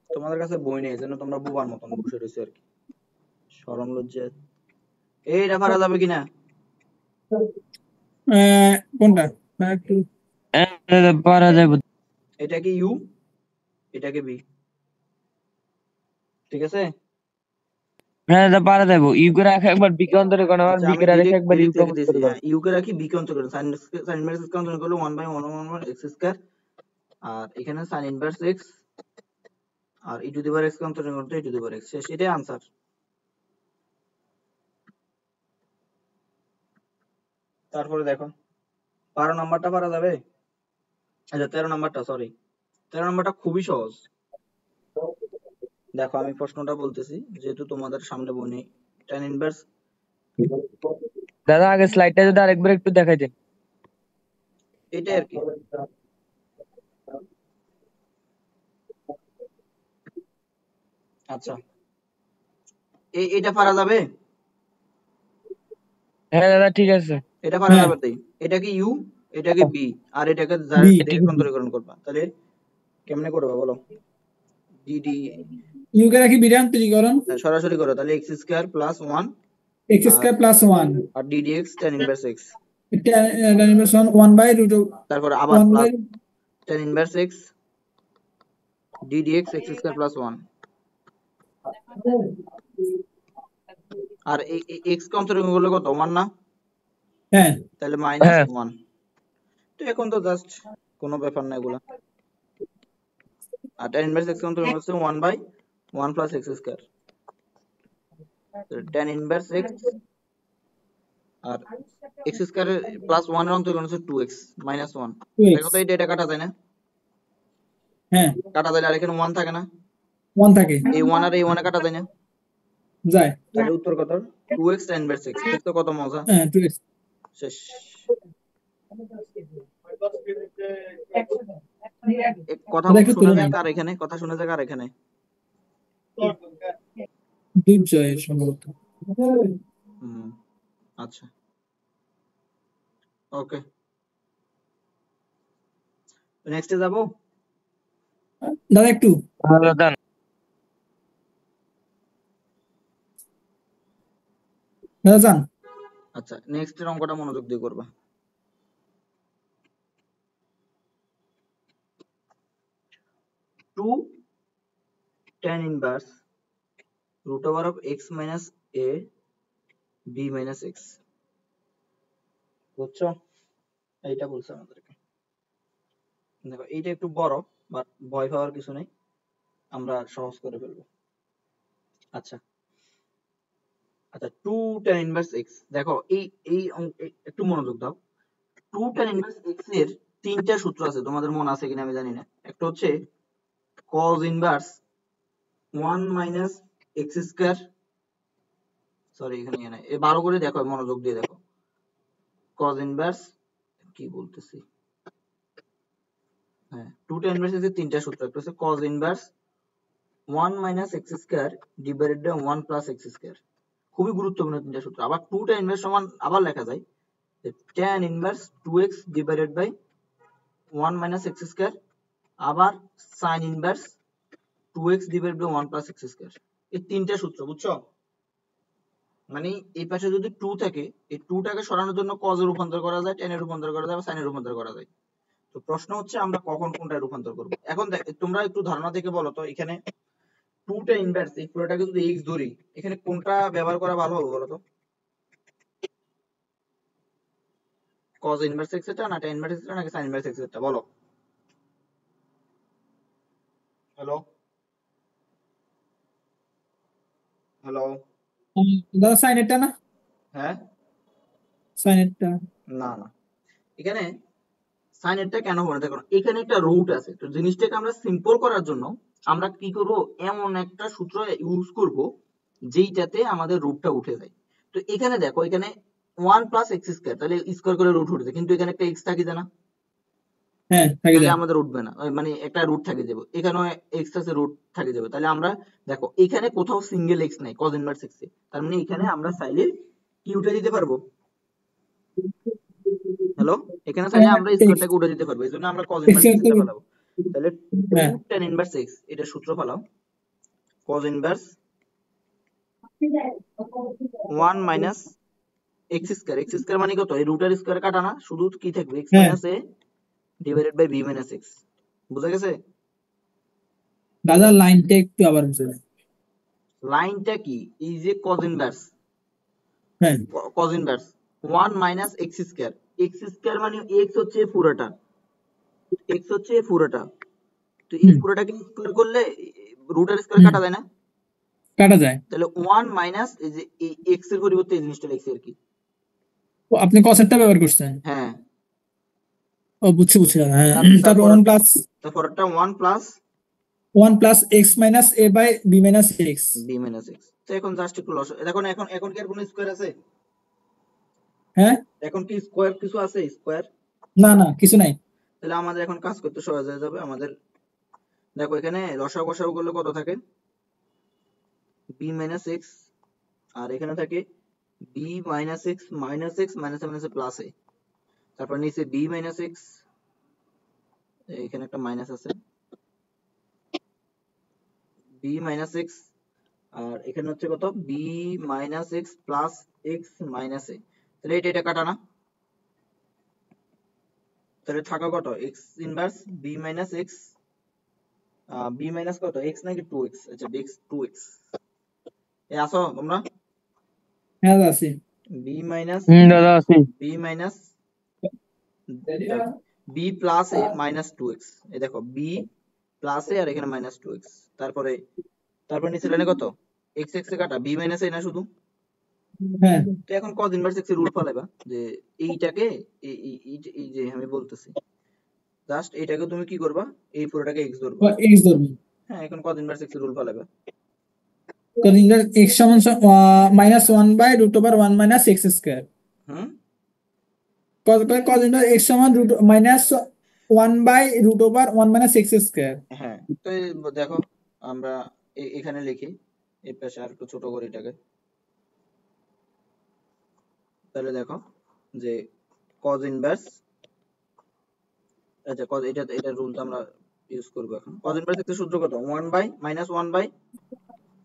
তোমাদের কাছে বই নেই, এজন্য তোমরা বোবার মতন বসে রয়েছে আর কি, শরম লজ্জা। এইটা পারা যাবে কিনা? কোনটা দাদা একটু? হ্যাঁ দাদা পারা যাবে। এটা কি ইউ, এটাকে বি, ঠিক আছে? হ্যাঁ দাদা পারা যাবে। ইউ কে রাখে একবার বি কে অন্তরে কোন আবার আচ্ছা, বি আমি কে রাখে ডিরেক্ট একবার ইউ কে লিখে দিয়েছি, অন্তরে কোন। হ্যাঁ ইউ কে রাখি, বি কে অন্তর করি, সাইন ইনভার্স x কে অন্তর করলে 1/1 x স্কয়ার, আর এখানে সাইন ইনভার্স x আর e to the power x কে অন্তর করতে e to the power x, শেষ, এটাই आंसर। তারপরে দেখো 12 নাম্বারটা পারা যাবে? আচ্ছা 13 নাম্বারটা, সরি 13 নাম্বারটা খুবই সহজ। দেখো আমি প্রশ্নটা বলতেছি, যেহেতু তোমাদের সামনে বই নেই। tan ইনভার্স, দাদা আগে স্লাইডটা যদি আরেকবার একটু দেখাই দেন। এটাই আর কি। আচ্ছা, এটা পারা যাবে? হ্যাঁ দাদা ঠিক আছে। এটা পারা হ্যাঁ যাবে তাই, এটা কি ইউ, এটাকে বি, আর এটাকে বি, ডাইরেক্ট অন্তরীকরণ করবা, তাহলে কেমনে করবা বলো? ডিডি ইউকে রাখি বিরান্তরীকরণ, সরাসরি করো, তাহলে x স্কয়ার প্লাস 1 এক্স আর স্কয়ার প্লাস 1 আর ddx tan inverse x, tan inverse 1 by root তারপরে আবার 1 plus by tan inverse x ddx x square plus 1, আর x কে অন্তরীকরণ করলে কত? 1 না? হ্যাঁ তাহলে মাইনাস হ্যাঁ 1। তো এখন তো জাস্ট কোনো ব্যাপার না এগুলা, আর tan ইনভার্স x অন্তরীকরণ হচ্ছে 1/1 plus x square, tan inverse x আর x স্কয়ার প্লাস 1 এর অন্তরীকরণ হচ্ছে 2x মাইনাস 1। 2x দেখো তো এটা কাটা যায় না? হ্যাঁ কাটা যায়, আর এখানে 1 থাকে না? 1 থাকে, এই 1 আর এই 1 কাটা যায় না? যায়, তাহলে উত্তর কত? 2x tan inverse x। দেখতে কত মজা, হ্যাঁ 2x। শেষ। কথা দাদা একটু শোনা তুলে যায় নেই, কার এখানে? কথা শোনা যায় কার এখানে? দুর্জয় সম্ভবত। হুম, আচ্ছা, ওকে, নেক্সটে যাবো। দাদা একটু, দাদা দাদা যান। আচ্ছা, নেক্সটের অঙ্কটা মনোযোগ দিয়ে করবা। 2 tan inverse root over of x minus a b minus x, বুঝছো? এইটা বলছে আমাদেরকে। দেখো এইটা একটু বড়, বাট ভয় পাওয়ার কিছু নেই, আমরা সহজ করে ফেলবো। আচ্ছা আচ্ছা 2 tan inverse x, দেখো এই একটু মনোযোগ দাও। 2 tan inverse x এর তিনটা সূত্র আছে, তোমাদের মনে আছে কিনা আমি জানি না। একটা হচ্ছে cos inverse 1 minus x square, sorry এখানে নাই, ভালো করে দেখো, মনোযোগ দিয়ে দেখো। cos ইনভার্স, কি বলতেছি, হ্যাঁ 2 tan inverse এর তিনটা সূত্র, একটা হচ্ছে cos inverse 1 minus x square divided by 1 plus x square, খুবই গুরুত্বপূর্ণ তিনটা সূত্র। আবার 2 tan inverse সমান আবার লেখা যায় যে tan inverse 2x divided by 1 minus x square, আবার sine inverse 2x divided by 1 plus x square. এই তিনটা সূত্র বুঝছো? মানে এই পাশে যদি 2 থাকে, এই 2 টাকে সরানোর জন্য cos এ রূপান্তর করা যায়, tan এ রূপান্তর করা যায়, sin এ রূপান্তর করা যায়। তো প্রশ্ন হচ্ছে আমরা কখন কোনটা রূপান্তর করব। এখন তোমরা একটু ধারণা থেকে বলো তো, এখানে 2 টা ইনভার্স, এই পুরোটাকে যদি x ধরি, এখানে কোনটা ব্যবহার করা ভালো হবে বলো তো? cos ইনভার্স x এটা না tan ইনভার্স x এটা নাকি sin ইনভার্স x এটা বলো। হ্যালো হ্যালো দাদা সাইনেরটা না, হ্যাঁ সাইনেরটা। না না, এখানে সাইন এরটা কেন হবে না দেখো, এখানে একটা রুট আছে। তো জিনিসটাকে আমরা সিম্পল করার জন্য আমরা কি করব, এমন একটা সূত্র ইউজ করব যেইটাতে আমাদের রুটটা উঠে যায়। তো এখানে দেখো, এখানে 1 প্লাস এক্স স্কয়ার, তাহলে স্কয়ার করে রুট উঠেছে, কিন্তু এখানে একটা এক্স থাকে না, হ্যাঁ থাকে তাহলে যায়। আমাদের উঠবে না, মানে একটা রুট থাকে যাবে, এখানেও এক্স আছে, রুট থাকে যাবে। তাহলে আমরা দেখো এখানে কোথাও সিঙ্গেল এক্স নাই cos ইনভার্স এক্স এ, তার মানে এখানে আমরা চাইলে কি উঠে দিতে পারবো, হ্যালো, এখানে চাইলে আমরা স্কয়ারটাকে উঠে দিতে পারবো, এজন্য আমরা cos ইনভার্স এক্স টা ফেলাবো। তাহলে 2 হ্যাঁ tan ইনভার্স x, এটা সূত্র ফেলাও, cos inverse 1 minus x square, x square মানে কত, এই রুটের স্কয়ার কাটা না, শুধু কি থাকবে x হ্যাঁ minus a divided by b minus x। বুঝা গেছে? দাদা লাইনটা একটু আবার বুঝে দেন। লাইনটা কি, এই যে cos ইনভার্স, হ্যাঁ cos inverse 1 minus x square, x square মানে x হচ্ছে পুরোটা, x হচ্ছে পুরোটা। তো এই হুম পুরোটাকে স্কয়ার করলে রুটের স্কয়ার হুম কাটা যায় না, কাটা যায়। তাহলে 1 মাইনাস এই যে এই x এর পরিবর্তে এই জিনিসটা লিখছি আর কি। ও আপনি কসেটটা ব্যবহার করছেন। হ্যাঁ, ও বুঝছি বুঝছি দাদা, হ্যাঁ। তারপর তারপরটা, তারপরটা 1 plus one plus x minus a by b minus x. b minus x। তো এখন জাস্ট একটু লস, এখন এখন এখন কি আর কোনো স্কয়ার আছে? হ্যাঁ এখন কি স্কয়ার কিছু আছে স্কয়ার? না না কিছু নাই। তাহলে আমাদের এখন কাজ করতে সহজ হয়ে যাবে আমাদের। দেখো এখানে লসাগু গসাগু করলে কত থাকে, b মাইনাস x, আর এখানে থাকে b minus x minus x minus minus plus a, তারপর নিচে b মাইনাস x, এখানে একটা মাইনাস আছে, b মাইনাস x, আর এখানে হচ্ছে কত, b minus x plus x minus a। তাহলে এটা কাটা না, তাহলে থাকা কত, x inverse b minus x, b minus কত x নাকি 2x, আচ্ছা x 2x, এ আসো তোমরা, হ্যাঁ দাদা আছে। b মাইনাস দাদা আছি। b minus b plus a minus 2x, এই দেখো b প্লাস a আর এখানে মাইনাস 2x, তারপরে তারপর নিচে লাইনে কত, x x এ কাটা b মাইনাস a না শুধু। হ্যাঁ তো এখন cos ইনভার্স x এর রুল ফলাইবা, যে এইটাকে এই যে আমি বলতেছি, জাস্ট এটাকে তুমি কি করবা, এই পুরোটাকে x ধরবা। এক্স ধরবো। হ্যাঁ, এখন cos ইনভার্স x এর রুল ফলাইবা। এক্স সমান minus one by root over one minus x square. হুম, কজ ইনভার্স এক্স সমান root minus one by root over one minus x square. হ্যাঁ, তো এই দেখো আমরা এখানে লিখি, এই পাশে আর একটু ছোট করি এটাকে, তাহলে দেখো যে cos ইনভার্স, আচ্ছা cos এটা রুলটা আমরা ইউজ করব এখন। cos ইনভার্স x এর সূত্র কত, 1 by minus 1 by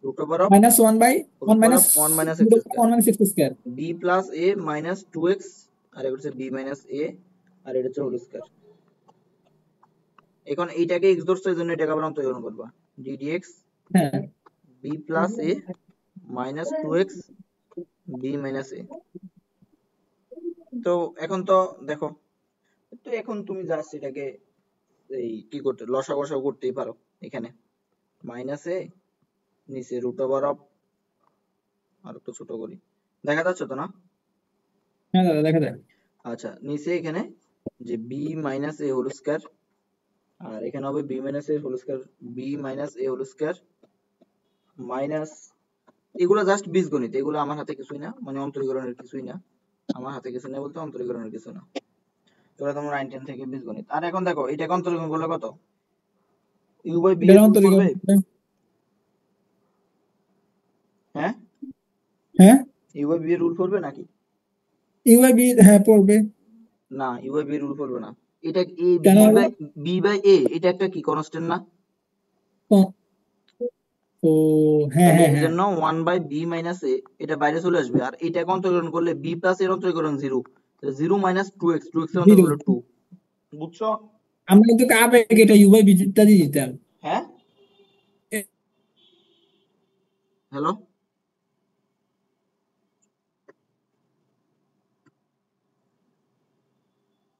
root over of minus one by one minus 1 minus root x over one square, minus x square. b plus a minus 2x, আর এটা হচ্ছে b মাইনাস a, আর এটা হচ্ছে whole square. এখন এইটাকে x ধরছো, এজন্য এটাকে আবার অন্তরীকরণ করবা, d dx হ্যাঁ b plus a minus 2x b minus a। তো এখন তো দেখো, তো এখন তুমি জাস্ট এটাকে এই কি করতে, লসাগু করতেই পারো। এখানে মাইনাস এ, নিচে রুট ওভার অফ, আর একটু ছোট করি, দেখা যাচ্ছে তো না? হ্যাঁ দাদা দেখা যায়। আচ্ছা, নিচে এখানে যে b minus a whole square, আর এখানে হবে b minus a whole square, b minus a whole square minus, এগুলো জাস্ট বীজগণিত, এগুলো আমার হাতে কিছুই না, মানে অন্তরীকরণের কিছুই না, আমার হাতে কিছু না বলতে অন্তরীকরণের কিছু না, এগুলো তোমরা 9 10 থেকে বীজগণিত। আর এখন দেখো এটাকে অন্তরীকরণ করলে কত, u বাই b এর রুল করবে, হ্যাঁ হ্যাঁ u বাই b এর রুল করবে নাকি? ইউ বাই বি হ্যাঁ পড়বে। না, u বাই b এর রুল করবে না, এটা a কেন b হবে? বাই b বাই a, এটা একটা কি কনস্ট্যান্ট না? ও ও, হ্যাঁ তাহলে হ্যাঁ এই হ্যাঁ। জন্য 1 বাই b মাইনাস a এটা বাইরে চলে আসবে, আর এটাকে অন্তর্গ্রহণ করলে b প্লাস এর অন্তর্গ্রহণ 0, তাহলে 0 মাইনাস 2x, 2x এর জিরো। অন্তর্গ্রহণ 2। বুঝছো? আমরা কিন্তু আবেগ এটা ইউ বাই বিটা দিয়ে দিতাম। হ্যাঁ, হ্যালো,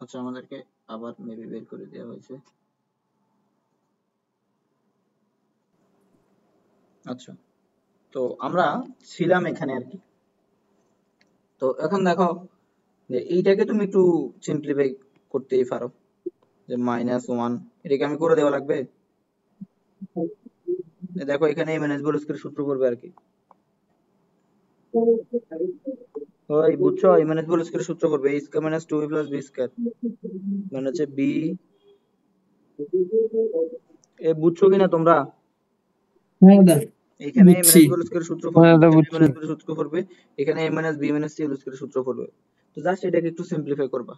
আচ্ছা আমাদেরকে আবার মেবি বের করে দেওয়া হয়েছে। আচ্ছা, তো আমরা ছিলাম এখানে আর কি। তো এখন দেখো যে এইটাকে তুমি একটু সিম্পলিফাই করতেই পারো, যে -1 এটাকে আমি করে দেওয়া লাগবে। দেখো এখানে এমএনএস বল স্কয়ার সূত্র করবে আর কি। ওই বুঝছো, এমএনএস বল স্কয়ার সূত্র করবে a square minus 2b plus b square, মানে হচ্ছে b, এ বুঝছো কিনা তোমরা? হ্যাঁ দাদা, এখানে বুঝছি। এমএনএস বল স্কয়ার সূত্র হ্যাঁ করবে, দাদা এখানে বুঝছি। এমএনএস বল সূত্র করবে, এখানে a minus b minus c whole square সূত্র করবে। তো জাস্ট এটাকে একটু সিম্পলিফাই করবা,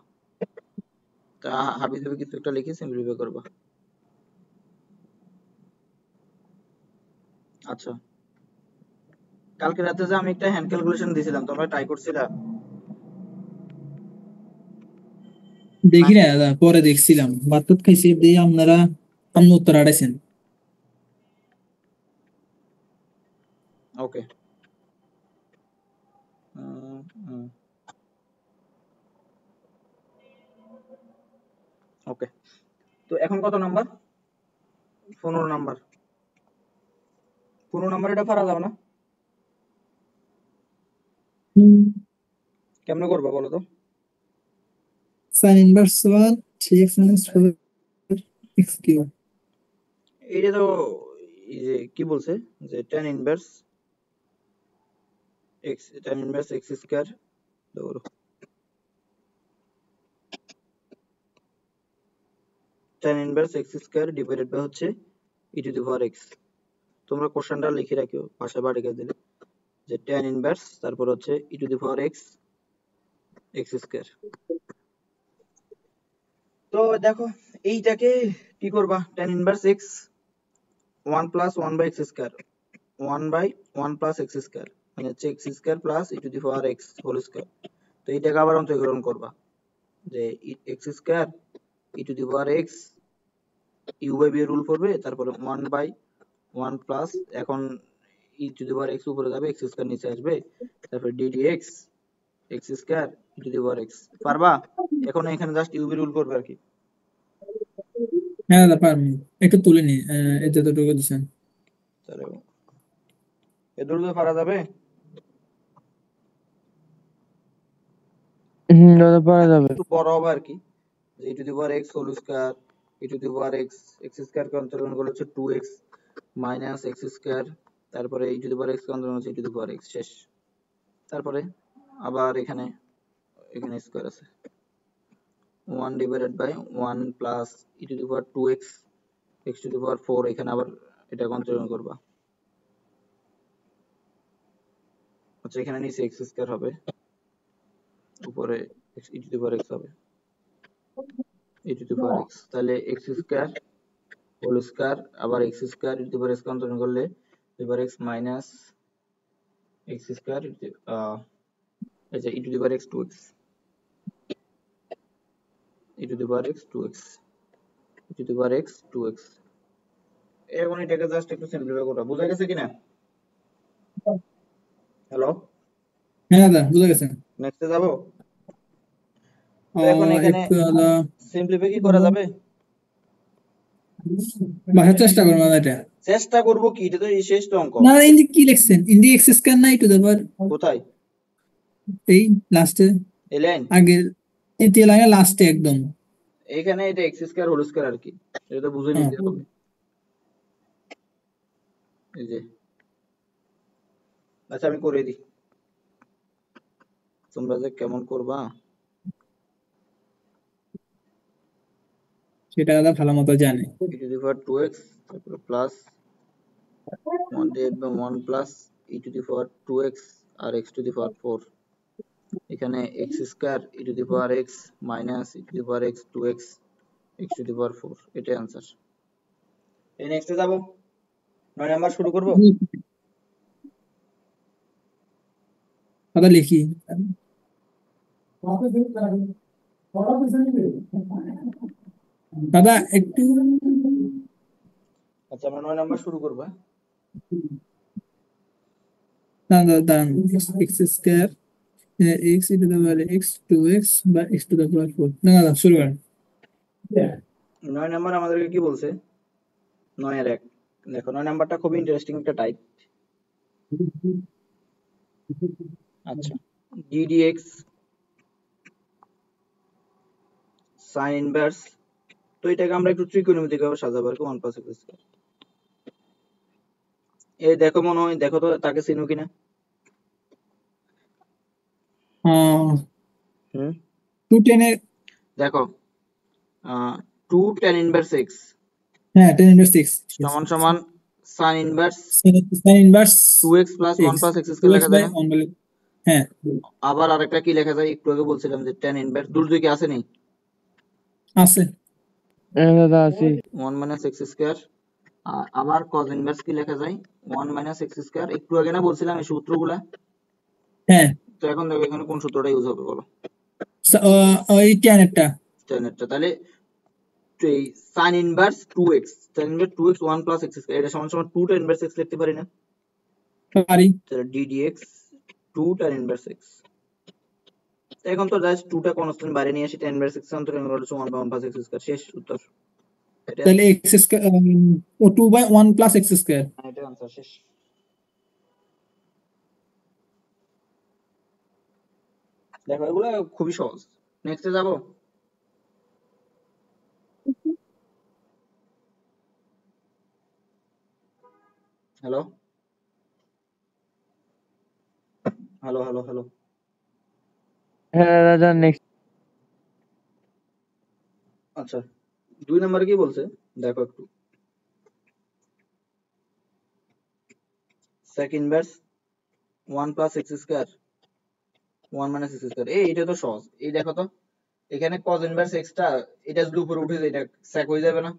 তা হাবি জাবি কিছু একটা লিখে সিম্পলিফাই করবা। আচ্ছা, কালকে রাতে যে আমি একটা হ্যান্ড ক্যালকুলেশন দিয়েছিলাম, তোমরা ট্রাই করছিলা? না, দেখি না দাদা, পরে দেখছিলাম ভাত খাইছি দিয়ে আপনারা আপনি উত্তর আড়াইছেন। ওকে। ওকে, তো এখন কত নাম্বার? 15 নাম্বার। 15 নাম্বার এটা পারা যাবে না? কেমনে করবা বলো তো? Sine inverse 1 3x minus 4x cube. এইটা তো এই যে কি বলছে, যে tan inverse x, tan inverse x square, ধরো tan inverse x square divided by হচ্ছে e to the power x। তোমরা কোশ্চেনটা লিখে রাখিও পাশে বাড়ি করে দিলে, যে tan ইনভার্স তারপর হচ্ছে e to the power x, x square. তো দেখো এইটাকে কি করবা, tan inverse x 1 plus 1 by x square, 1 by 1 plus x square, মানে হচ্ছে x square plus e to the power x whole square. তো এইটাকে আবার অন্তর্গ্রহণ করবা, যে x square e to the power x, u by b এর rule করবে, তারপরে 1 বাই 1 প্লাস, এখন e to the power x উপরে যাবে, x স্কয়ার নিচে আসবে, তারপর ddx x square e to the power x। পারবা? এখন এখানে জাস্ট u বি রুল করবে আর কি। হ্যাঁ দাদা পারবো, একটু তুলে নি এই যতটুকু দিচ্ছেন। তাহলে এ দ্রুত পারা যাবে? দাদা পারা যাবে। একটু বড় হবে আর কি, যে e to the power x whole square, e to the power x, x square কে অন্তর্গণ করলে হচ্ছে 2x মাইনাস x স্কয়ার, তারপরে e to the power x কে অন্তর্গণ হচ্ছে e to the power x, শেষ। তারপরে আবার এখানে এখানে স্কয়ার আছে, 1 divided by 1 plus e to the power 2x, x to the power 4, এখানে আবার এটা অন্তর্গণ করবা। আচ্ছা, এখানে নিচে x স্কয়ার হবে, উপরে e to the power x হবে, e to the power x, তাহলে x স্কয়ার হোল স্কয়ার আবার x square e to the power x কে অন্তর্গণ করলে e to the power x minus x square, এই যে e to the power x 2x, e to the power x 2x, e to the power x 2x। এখন এটাকে just একটু simplify করবা, বুঝা গেছে কিনা? হ্যালো, হ্যাঁ দাদা বুঝা গেছে। নেক্সটে যাবো? তো এখন এখানে একটু দাদা সিম্পলিফাই কি করা যাবে? বাসার চেষ্টা করবো দাদা এটা। চেষ্টা করব কি, এটা তো এই শেষ তো অঙ্ক। না ইন্দি কি লিখছেন, ইন্দি এক্স স্কয়ার নাই টু দেবার কোথায়? এই লাস্টে এই লাইন, আগে তৃতীয় লাইনে লাস্টে একদম। এখানে এটা এক্স স্কয়ার হোল স্কয়ার আর কি, এটা তো বুঝে হ্যাঁ নিতে হবে। এই যে, আচ্ছা আমি করে দিই, তোমরা যে কেমন করবা। সেটা দাদা ভালো মতো জানে। e to the power 2x, তারপরে plus 1 divide by 1 plus e to the power 2x আর x টু দি পাওয়ার 4, এখানে x square e to the power x minus e to the power x 2x, x to the power 4, এটাই answer. এই নেক্সটে যাব, 9 number শুরু করব। দাদা লিখি দাদা একটু আচ্ছা আমরা 9 নাম্বার শুরু করব। দাঁড়ান x square x to the power x to x বা এক্স টু দ্য পাওয়ার 4 না দাদা শুরু করেন 9 নাম্বার আমাদেরকে কি বলছে, 9 এর 1। দেখো 9 নাম্বারটা খুব ইন্টারেস্টিং একটা টাইপ। আচ্ছা ddx sin ইনভার্স, তো এটাকে আমরা একটু ত্রিকোণমিতিক ভাবে সাজাবো আর কি 1 প্লাস x স্কয়ার। এই দেখো মনে হয়, দেখো তো তাকে চিনো কিনা। হুম 210 এর দেখো 2 tan ইনভার্স x হ্যাঁ 10 ইনভার্স 6 সমান সমান sin inverse sin inverse 2x plus 1 plus x square লেখা যায় না। 1 বলে হ্যাঁ আবার আরেকটা কি লেখা যায়, একটু আগে বলছিলাম যে tan ইনভার্স, দুটো কি আছে নেই? আছে দাদা আছে 1 মাইনাস x স্কয়ার। আর আবার cos ইনভার্স কি লেখা যায়, 1 মাইনাস x স্কয়ার। একটু আগে না বলছিলাম এই সূত্রগুলা, হ্যাঁ তো এখন দেখো এখানে কোন সূত্রটা ইউজ হবে বলো। ওই 10 এরটা tan এরটা, তাহলে এই sin inverse 2x, tan inverse 2x 1 plus x square, এটা সমান সমান 2 tan ইনভার্স x লিখতে পারি না? পারি তাহলে ddx 2 tan ইনভার্স x। এখন তো জাস্ট 2 টা কনস্ট্যান্ট বাইরে নিয়ে আসি, tan ইনভার্স x অন্তর্গত হচ্ছে 1 বাই 1 প্লাস x স্কয়ার, শেষ উত্তর। তাহলে x স্কয়ার ও 2 বাই 1 প্লাস x স্কয়ার এটা आंसर শেষ। দেখো এগুলো খুবই সহজ। নেক্সটে যাব। হ্যালো হ্যালো হ্যালো হ্যালো হ্যাঁ দাদা নেক্সট আচ্ছা 2 নম্বরে কি বলছে দেখো একটু, sec inverse 1 plus x square 1 minus x square. এটা তো সহজ, এই দেখো তো এখানে cos ইনভার্স x টা এটা যদি উপরে উঠে যায় এটা sec হয়ে যাবে না?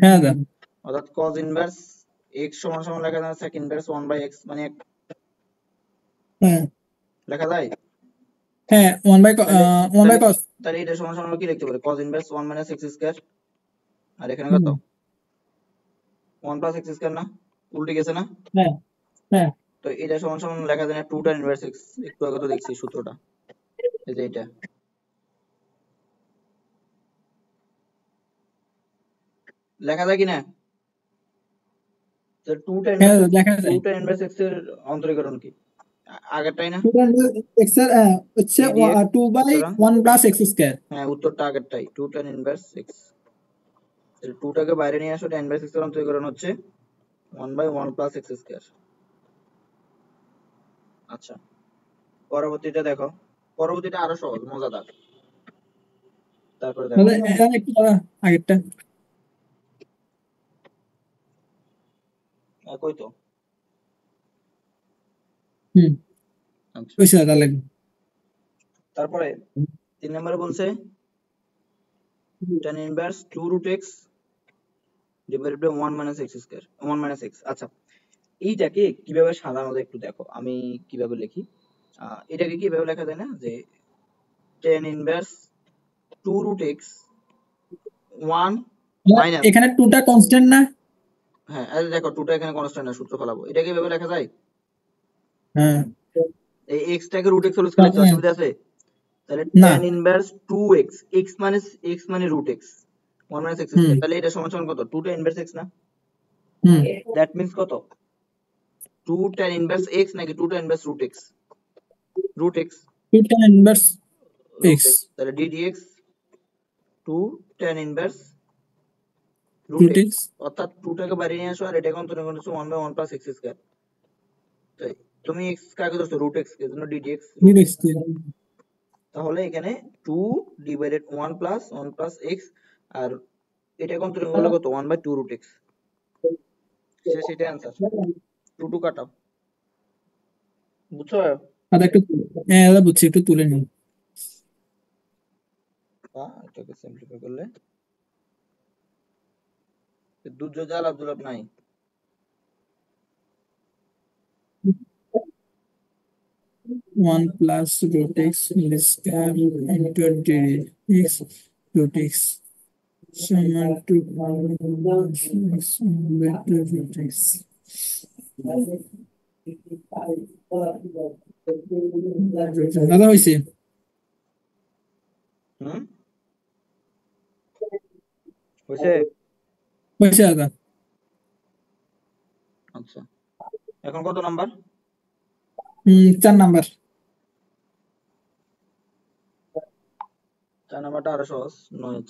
হ্যাঁ দাদা অর্থাৎ cos ইনভার্স x সমান সমান লেখা যায় sec ইনভার্স 1 বাই x, মানে হ্যাঁ লেখা যায়। হ্যাঁ 1 বাই তাহলে 1 বাই cos তাহলে এটা সমান সমান কি লিখতে পারি, cos inverse 1 minus x square, আর এখানে কত 1 প্লাস x স্কয়ার, না উল্টে গেছে না? হ্যাঁ হ্যাঁ তো এটা সমান সমান লেখা যায় না 2 tan ইনভার্স x, একটু আগে তো দেখছি সূত্রটা, এই যে এটা লেখা যায় কিনা। তো 2 tan হ্যাঁ ইনভার্স দাদা, দেখা যায় 2 tan ইনভার্স x এর অন্তরীকরণ কি, আগেরটাই না? 2 x এর হচ্ছে ddx 2 বাই সুতরাং 1 প্লাস x স্কয়ার হ্যাঁ উত্তরটা আগেরটাই 2 tan ইনভার্স x। তাহলে 2 টাকে বাইরে নিয়ে আসো, tan ইনভার্স x এর অন্তরীকরণ হচ্ছে 1 বাই 1 প্লাস x স্কয়ার। আচ্ছা পরবর্তীটা দেখো, পরবর্তীটা আরো সহজ মজাদার। তারপরে দেখো দাদা একটু দাদা আগেরটা কই তো। হুম আচ্ছা ওইসে দাদা লাগবে তারপরে 3 নম্বরে বলছে tan inverse 2 root x divided by 1 minus x square 1 minus x। আচ্ছা এইটাকে কিভাবে সাজানো যায় একটু দেখো, আমি কিভাবে লিখি। এটাকে কিভাবে লেখা যায় না যে tan inverse 2 root x 1 minus, এখানে 2 টা কনস্ট্যান্ট না হ্যাঁ এই দেখো 2 টা এখানে কনস্ট্যান্ট না, সূত্র ফলাবো, এটা কিভাবে লেখা যায়। হ্যাঁ এই x টাকে root x হোল স্কয়ার লিখতে হ্যাঁ, অসুবিধা আছে? তাহলে না tan ইনভার্স 2x, x মানে root x 1 মাইনাস x হুম স্কয়ার, তাহলে এটা সমান সমান কত 2 tan ইনভার্স x না? হুম দ্যাট মিন্স কত 2 tan ইনভার্স x নাকি 2 tan inverse root x, root x 2 tan inverse root x x, তাহলে ddx 2 tan inverse root root x, x অর্থাৎ 2 টাকে বাইরে নিয়ে আসো আর এটা অন্তর্গত হচ্ছে 1 বাই 1 প্লাস x স্কয়ার। তাই তুমি x কাকে ধরছো root x, এর জন্য ddx root root x। x তাহলে এখানে 2 ডিভাইডেড 1 প্লাস x, আর এটা অন্তর্গত হলো কত 1 বাই 2 root x, শেষ এটা आंसर। 2 2 কাটাও, বুঝছো? দাদা একটু হ্যাঁ দাদা বুঝছি একটু তুলে নিন এটাকে সিম্পলিফাই করলে দুধ জাল আব্দুল নাই 1 plus root x whole square into dx root x সমান টু root x দাদা হয়েছে হুম হয়েছে হয়েছে দাদা আচ্ছা এখন কত নাম্বার 4 নাম্বার 4 নাম্বারটা আরো সহজ 9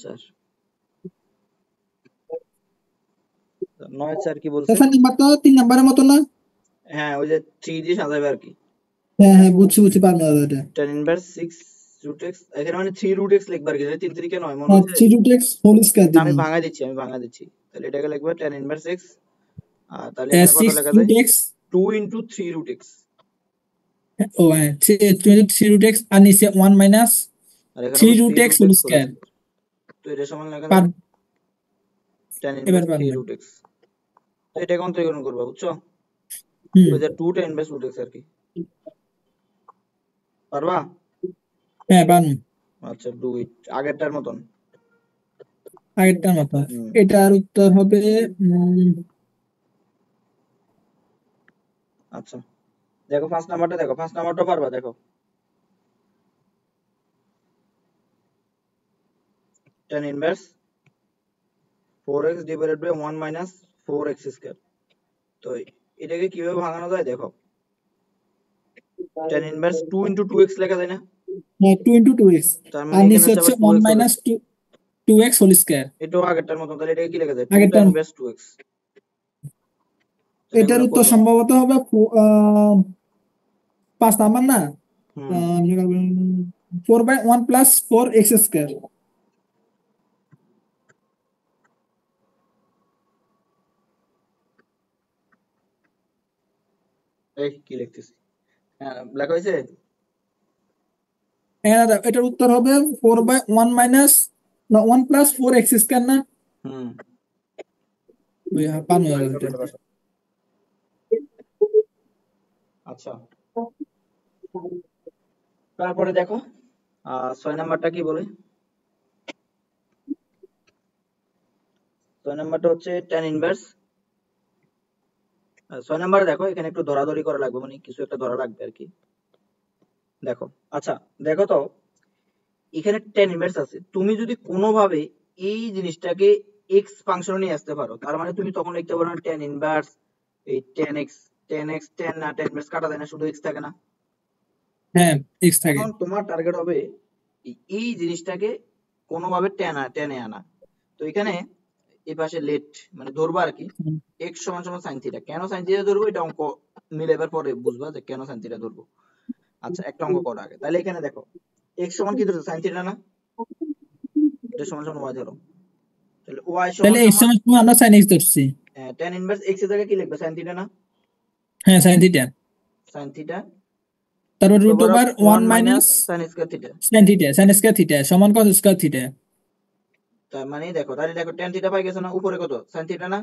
4 কি বলছে 4 নাম্বার তো 3 নাম্বারের মতো না হ্যাঁ ওই যে 3 দিয়ে সাজাবে আর কি হ্যাঁ হ্যাঁ বুঝছি পারবো দাদা এটা tan ইনভার্স 6 root x এখানে মানে 3 root x লিখবার কি 3 3 কে 9 মনে হচ্ছে 3 root x whole square আমি দিব ভাঙা দিচ্ছি তাহলে এটাকে লিখবো tan ইনভার্স x আর তাহলে এখানে কত 6 লেখা root যায় x 2 into 3 root x ও হ্যাঁ 3 root x আর নিচে 1 minus আর এখানে 3 root x whole square তো এটা সমান লেখা পার যায় tan এবার ইনভার্স 3 পারবেন root x তো এটাকে অন্তরীকরণ করবা বুঝছো হুম ওই যে 2 tan ইনভার্স root x আর কি পারবা হ্যাঁ পারবেন আচ্ছা 2 আগেরটার মতন আগেরটার মতো হুম, এটার উত্তর হবে আচ্ছা দেখো ফার্স্ট নাম্বারটা পারবা দেখো tan inverse 4x divided by 1 minus 4x square তো এটাকে কিভাবে ভাঙানো যায় দেখো tan ইনভার্স 2 into 2x লেখা যায় না 2 into 2x তার আর মানে এখানে নিচে হচ্ছে হচ্ছে আবার 1 2x হলে minus 2x whole square এটাও আগেরটার মতো তাহলে এটাকে কি লেখা যায় 2 আগেরটার tan ইনভার্স 2x তাহলে এটার এগুলো উত্তর কত সম্ভবত হবে 5 নাম্বার না হুম 4/1 plus 4x square এই কি লিখতেছি হ্যাঁ লেখা হয়েছে হ্যাঁ দাদা এটার উত্তর হবে 4/1 minus না 1 plus 4x square না হুম ওই পারবো দাদা এটা আচ্ছা তারপরে দেখো 6 নাম্বারটা কি বলে 6 নাম্বারটা হচ্ছে tan ইনভার্স 6 নাম্বারে দেখো এখানে একটু ধরাধরি করা লাগবে মানে কিছু একটা ধরা লাগবে আর কি দেখো আচ্ছা দেখো তো এখানে tan ইনভার্স আছে তুমি যদি কোনোভাবে এই জিনিসটাকে x ফাংশনে নিয়ে আসতে পারো তার মানে তুমি তখন লিখতে পারো tan ইনভার্স এই tan x tan না tan ইনভার্স কাটা যায় না শুধু x থাকে না হ্যাঁ x থাকে এখন তোমার টার্গেট হবে এই জিনিসটাকে কোনোভাবে টেনে আনা তো এখানে এই পাশে লেট মানে ধরবো আর কি x সমান সমান sin থিটা কেন sin থিটা ধরবো এটা অঙ্ক মিলাবার পরে বুঝবা যে কেন sin থিটা ধরবো আচ্ছা একটা অঙ্ক করো আগে তাহলে এখানে দেখো x সমান কি ধরছো sin থিটা না এটা সমান সমান y ধরো তাহলে y সমান তাহলে x সমান সমান আমরা sin x ধরছি tan ইনভার্স x এর জায়গায় কি লিখবে sin থিটা না হ্যাঁ sin থিটা sin থিটা তারপর root over over 1 1 minus minus sin square theta sin square theta সমান cos স্কয়ার থিটা তার মানে দেখো তাহলে দেখো tan থিটা পাই গেছো না উপরে কত sin থিটা না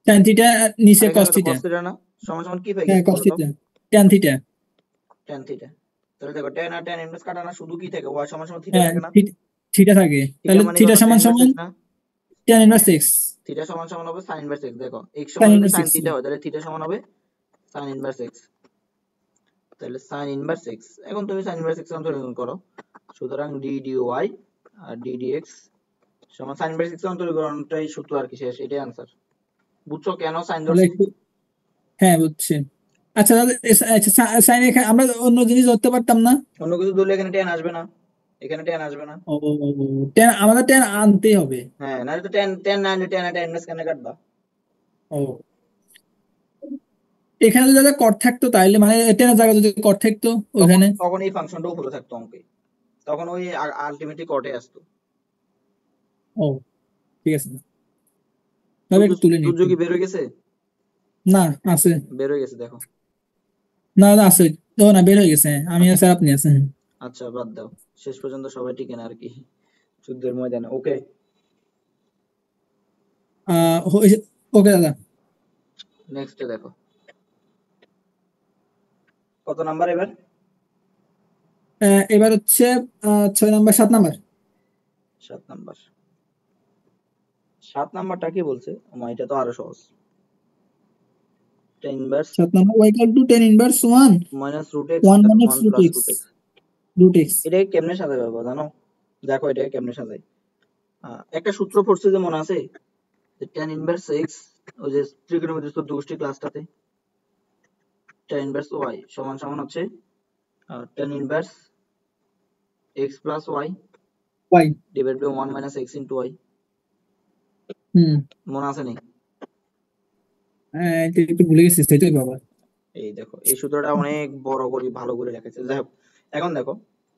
sin থিটা আর নিচে এখানে cos কত থিটা cos থিটা না সমান সমান কি পাই হ্যাঁ গেছি cos বলো তো theta tan theta tan theta তাহলে দেখো tan আর tan ইনভার্স কাটা না শুধু কি থাকে y সমান সমান থিটা হ্যাঁ থাকে না থিটা থাকে থিটা তাহলে মানে থিটা কত tan সমান ইনভার্স সমান x না tan ইনভার্স x থিটা সমান সমান হবে sin ইনভার্স x দেখো x tan সমান যদি ইনভার্স sin x থিটা হয় তাহলে থিটা সমান হবে sin ইনভার্স x তাহলে sin ইনভার্স x এখন তুমি sin ইনভার্স x অন্তরীকরণ করো সুতরাং d dy আর d dx সমান sin ইনভার্স x অন্তরীকরণটাই সূত্র আর কি শেষ এটাই আনসার বুঝছো কেন sin তাহলে ধরছি একটু হ্যাঁ বুঝছি আচ্ছা দাদা আচ্ছা সাইন আমরা অন্য জিনিস ধরতে পারতাম না অন্য কিছু ধরলে এখানে tan আসবে না এখানে tan আসবে না ও tan আমাদের tan আনতেই হবে হ্যাঁ নাহলে তো tan না আনলে tan আর tan ইনভার্স কেন কাটবা ও এখানে যদি দাদা কট থাকতো তাইলে মানে tan এর জায়গায় যদি কট থাকতো তখন ওখানে তখন এই ফাংশনটা উপরে থাকতো অঙ্কে তখন ওই আলটিমেটলি কটে আসতো ও ঠিক আছে তবে একটু তুলে নি সূর্য একটু কি বের হয়ে গেছে না আছে বের হয়ে গেছে দেখো না না আছে ও না বের হয়ে গেছে আমি আছে আপনি আছেন আচ্ছা বাদ দাও শেষ পর্যন্ত সবাই টিকে না আর কি যুদ্ধের ময়দানে। ওকে, ওকে দাদা। নেক্সট দেখো কত নাম্বার এবার? এবার হচ্ছে 6 নাম্বার 7 নাম্বার। 7 নাম্বার। 7 নাম্বারটা কি বলছে? এটা তো আরো সহজ। tan inverse 7 number y equal to tan inverse 1 minus root x 1 plus minus 1 root plus x root x। root x। এটাকে কেমনে সাজাবে বাবা জানো? দেখো এটাকে কেমনে সাজাই। একটা সূত্র পড়ছে যে মনে আছে, যে tan ইনভার্স x, ওই যে ত্রিকোণমিতির চতুর্ভুজ ক্লাসটাতে, tan ইনভার্স y সমান সমান হচ্ছে tan inverse x plus y y divide by 1 minus x into y। মনে আছে নেই? এটা একটু ভুলে গেছি সেটাই বাবা। এই দেখো এই সূত্রটা অনেক বড় করে ভালো করে লেখা আছে। যাই হোক, এখন দেখো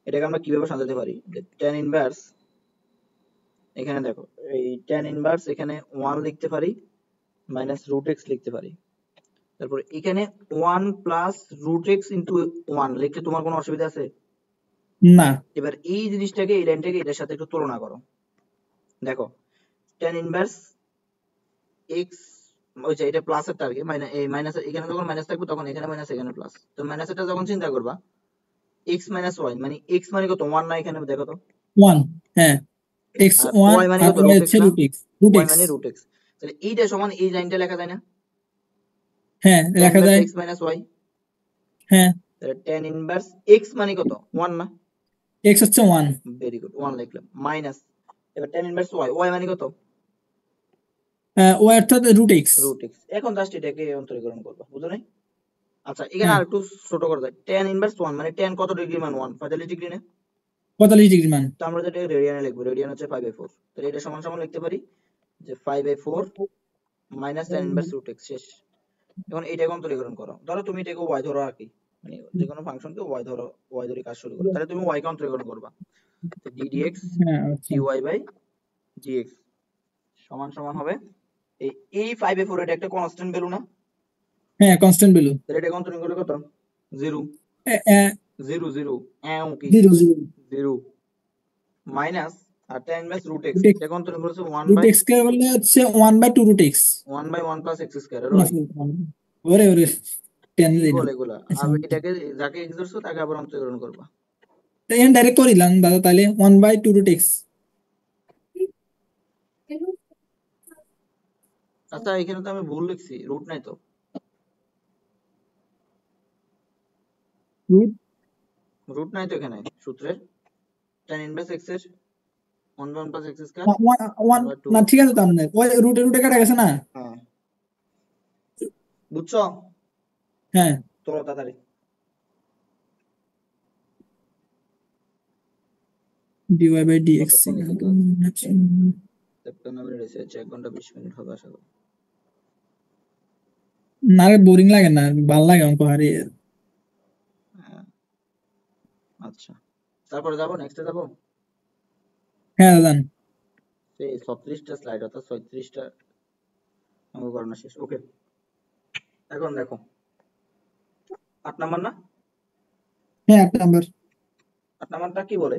এটাকে আমরা কিভাবে সাজাতে পারি। যে tan ইনভার্স, এখানে দেখো এই tan ইনভার্স এখানে 1 লিখতে পারি, মাইনাস রুট x লিখতে পারি। তারপর এখানে 1 প্লাস রুট x ইনটু 1 লিখতে তোমার কোনো অসুবিধা আছে? না। এবার এই জিনিসটাকে, এই লাইনটাকে এটার সাথে একটু তুলনা করো। দেখো tan ইনভার্স x, ওই যে এটা প্লাসের টার্গেট, এই মাইনাস, এখানে যখন মাইনাস থাকবে তখন এখানে মাইনাস এখানে প্লাস। তো মাইনাসটা যখন চিন্তা করবা, x মাইনাস y মানে x মানে কত 1 না, এখানে দেখো তো 1 হ্যাঁ x আর 1 y মানে আর কত y রুট x হচ্ছে না, root x root y x। মানে রুট x। তাহলে এইটা সমান এই লাইনটা লেখা যায় না, হ্যাঁ tan লেখা ইনভার্স যায়। x minus y। হ্যাঁ তাহলে tan ইনভার্স x মানে কত 1 না, x হচ্ছে 1। ভেরি গুড, 1 লিখলাম মাইনাস। এবার tan ইনভার্স y, y মানে কত y অর্থাৎ root x। Root x। এখন জাস্ট এটাকে অন্তরীকরণ করবা, বুঝো নাই? আচ্ছা এখানে হ্যাঁ আরেকটু ছোট করে দেয়, tan ইনভার্স 1 মানে tan কত ডিগ্রি মান 1, 45 ডিগ্রি না? 45 ডিগ্রি মান। তো আমরা যেটা রেডিয়ানে লিখবো, রেডিয়ান হচ্ছে 5/4। তাহলে এটা সমান সমান লিখতে পারি যে 5/4 minus tan inverse root x। শেষ। এখন এইটাকে অন্তরীকরণ করো, ধরো তুমি এটাকে y ধরো আর কি, মানে যে কোনো ফাংশনকে y ধরো, y ধরে কাজ শুরু করো। তাহলে তুমি y কে অন্তরীকরণ করবা, তো ddx হ্যাঁ আচ্ছা। dy বাই dx সমান সমান হবে এই 5/4, এটা একটা কনস্ট্যান্ট ভ্যালু না? হ্যাঁ কনস্ট্যান্ট ভ্যালু। তাহলে এটাকে অন্তরীকরণ করলে কত? 0 0 0 কি 0 0 0 মাইনাস, আর tan inverse root x, root x এটাকে অন্তরীকরণ করেছে 1 root বাই x কে বললে হচ্ছে 1/2 root x। 1 plus x square. না, ওরে ওরে টেন কি দিলাম। বলে এগুলা? আচ্ছা আর এটাকে যাকে x ধরছো তাকে আবার অন্তরীকরণ করবা। এখানে ডাইরেক্ট করিলাম দাদা, তাহলে 1/2 root x। আচ্ছা এখানে তো আমি ভুল লিখছি, রুট নাই তো, root রুট নাই তো এখানে সূত্রের। tan ইনভার্স x এর 1 প্লাস x স্কয়ার 1 1/2। না ঠিক আছে তো আপনার ওই রুটে রুটে কাটা গেছে না। হ্যাঁ বুঝছো? হ্যাঁ তোলো তাড়াতাড়ি। dy by dx কতক্ষণ হয়েছে ক্লাস? 53 মিনিট হয়েছে, 1 ঘন্টা 20 মিনিট হবে আশা করি। না বোরিং লাগে না, ভালো লাগে অঙ্ক হারিয়ে। হ্যাঁ, আচ্ছা তারপরে যাবো, নেক্সটে যাবো। হ্যাঁ দাদা। সেই 36টা স্লাইড অর্থাৎ 36টা অঙ্ক করানো শেষ। ওকে, এখন দেখো 8 নাম্বার না? হ্যাঁ 8 নাম্বার। 8 নাম্বারটা কি বলে?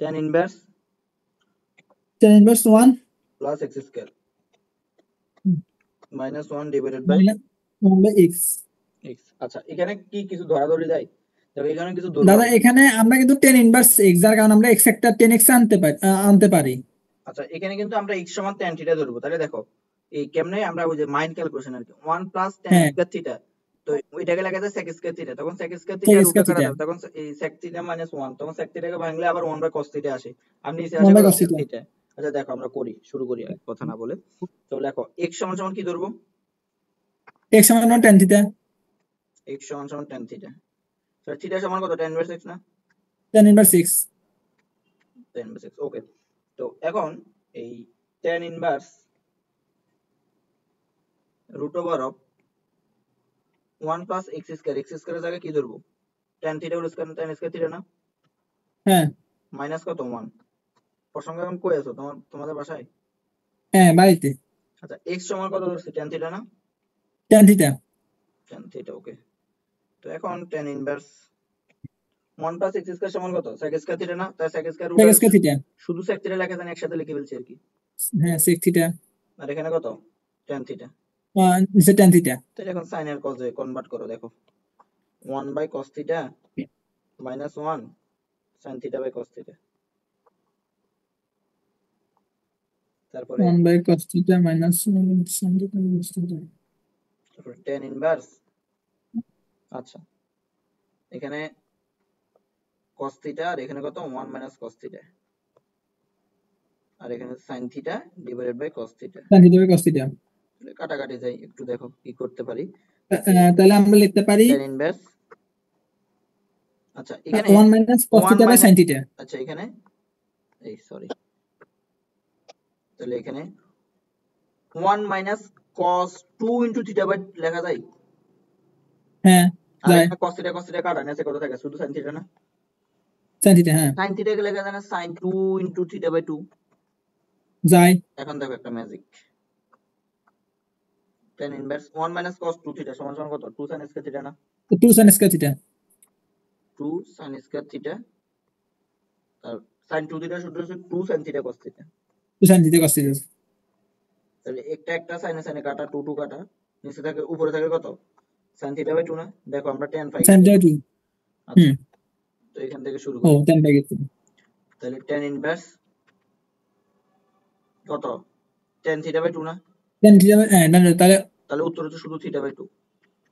tan inverse tan inverse 1 plus x square minus 1 divided by -1 by x। x। আচ্ছা এখানে কি কিছু ধরাধরি যায়? দেখো এখানে কিছু ধরবো দাদা আর কি। এখানে আমরা কিন্তু tan inverse x যার কারণে আমরা x একটা tan x আনতে পারি। আচ্ছা এখানে কিন্তু আমরা x সমান tan থিটা ধরবো। তাহলে দেখো এই কেমনে আমরা ওই যে মাইন্ড ক্যালকুলেশন আর কি, 1 প্লাস tan হ্যাঁ স্কয়ার থিটা, তো ওইটাকে লেখা যায় sec স্কয়ার থিটা, তখন sec স্কয়ার sec থিটা রুটে square কাটা theta যাবে, তখন এই sec থিটা মাইনাস 1, তখন sec থিটাকে ভাঙলে আবার 1 বাই cos থিটা আসে, আর নিচে 1 আসে by কত cos sec theta। থিটা। আচ্ছা দেখো আমরা করি, শুরু করি আর কথা না বলে। তো লেখো x সমান সমান কি ধরবো? x সমান tan theta। x সমান সমান tan থিটা। তো থিটা সমান কত? tan ইনভার্স x না? tan inverse x। tan inverse x। Okay, তো এখন এই tan inverse root over of 1 plus x square, x স্কয়ারের জায়গায় কি ধরবো? tan theta whole square, tan square theta না? হ্যাঁ মাইনাস কত 1। প্রসঙ্গ এখন কই আছো তোমাদের বাসায়? হ্যাঁ বাড়িতে। আচ্ছা x সমান কত ধরছি? tan থিটা না? tan theta। tan theta. Okay, তো এখন tan inverse 1 plus x square সমান কত sec স্কয়ার থিটা না, তাই sec স্কয়ার রুট sec আর স্কয়ার থিটা, শুধু sec থিটা লেখা জানি একসাথে লিখে ফেলছি আর কি। হ্যাঁ sec থিটা, আর এখানে কত tan থিটা। নিচে tan থিটা, তাহলে এখন sin আর cos এ কনভার্ট করো, দেখো 1 by cos theta minus 1 sin theta by cos theta, তারপরে 1 by cos theta minus 1 sin theta cos theta, তারপরে tan ইনভার্স, আচ্ছা এখানে cos থিটা আর এখানে কত 1 মাইনাস cos থিটা, আর এখানে sin theta divided by cos theta. tan theta by cos theta, কাটাকাটি যাই, একটু দেখো কি করতে পারি। তাহলে আমরা লিখতে পারি tan ইনভার্স, আচ্ছা এখানে 1 minus cos 1 theta by sin theta, আচ্ছা এখানে এই সরি, তাহলে এখানে 1 minus cos 2 into theta by লেখা যায়। হ্যাঁ আর যায় এখানে cos থিটা কাটা নেছে কত থাকে, শুধু sin থিটা না, sin theta, হ্যাঁ sin থিটা কে লেখা যায় না sin 2 ইনটু থিটা বাই 2। যায়। এখন দেখো একটা magic, tan inverse 1 minus cos 2 theta সমান সমান কত 2 sin স্কয়ার থিটা না, 2 sin square theta, 2 sin square theta, আর sin 2 থিটা সূত্র হচ্ছে 2 sin theta cos theta. 2 sin theta cos theta, তাহলে একটা একটা সাইনে সাইনে কাটা 2 2 কাটা, নিচে থাকে উপরে থাকে কত sin থিটা বাই 2 না, দেখো আমরা tan পাই sin theta 2, আচ্ছা তো এখান থেকে শুরু ও করি। tan by গেছে, তাহলে tan ইনভার্স কত tan থিটা বাই 2 না, tan theta by না না, তাহলে তাহলে উত্তর হচ্ছে শুধু থিটা বাই 2,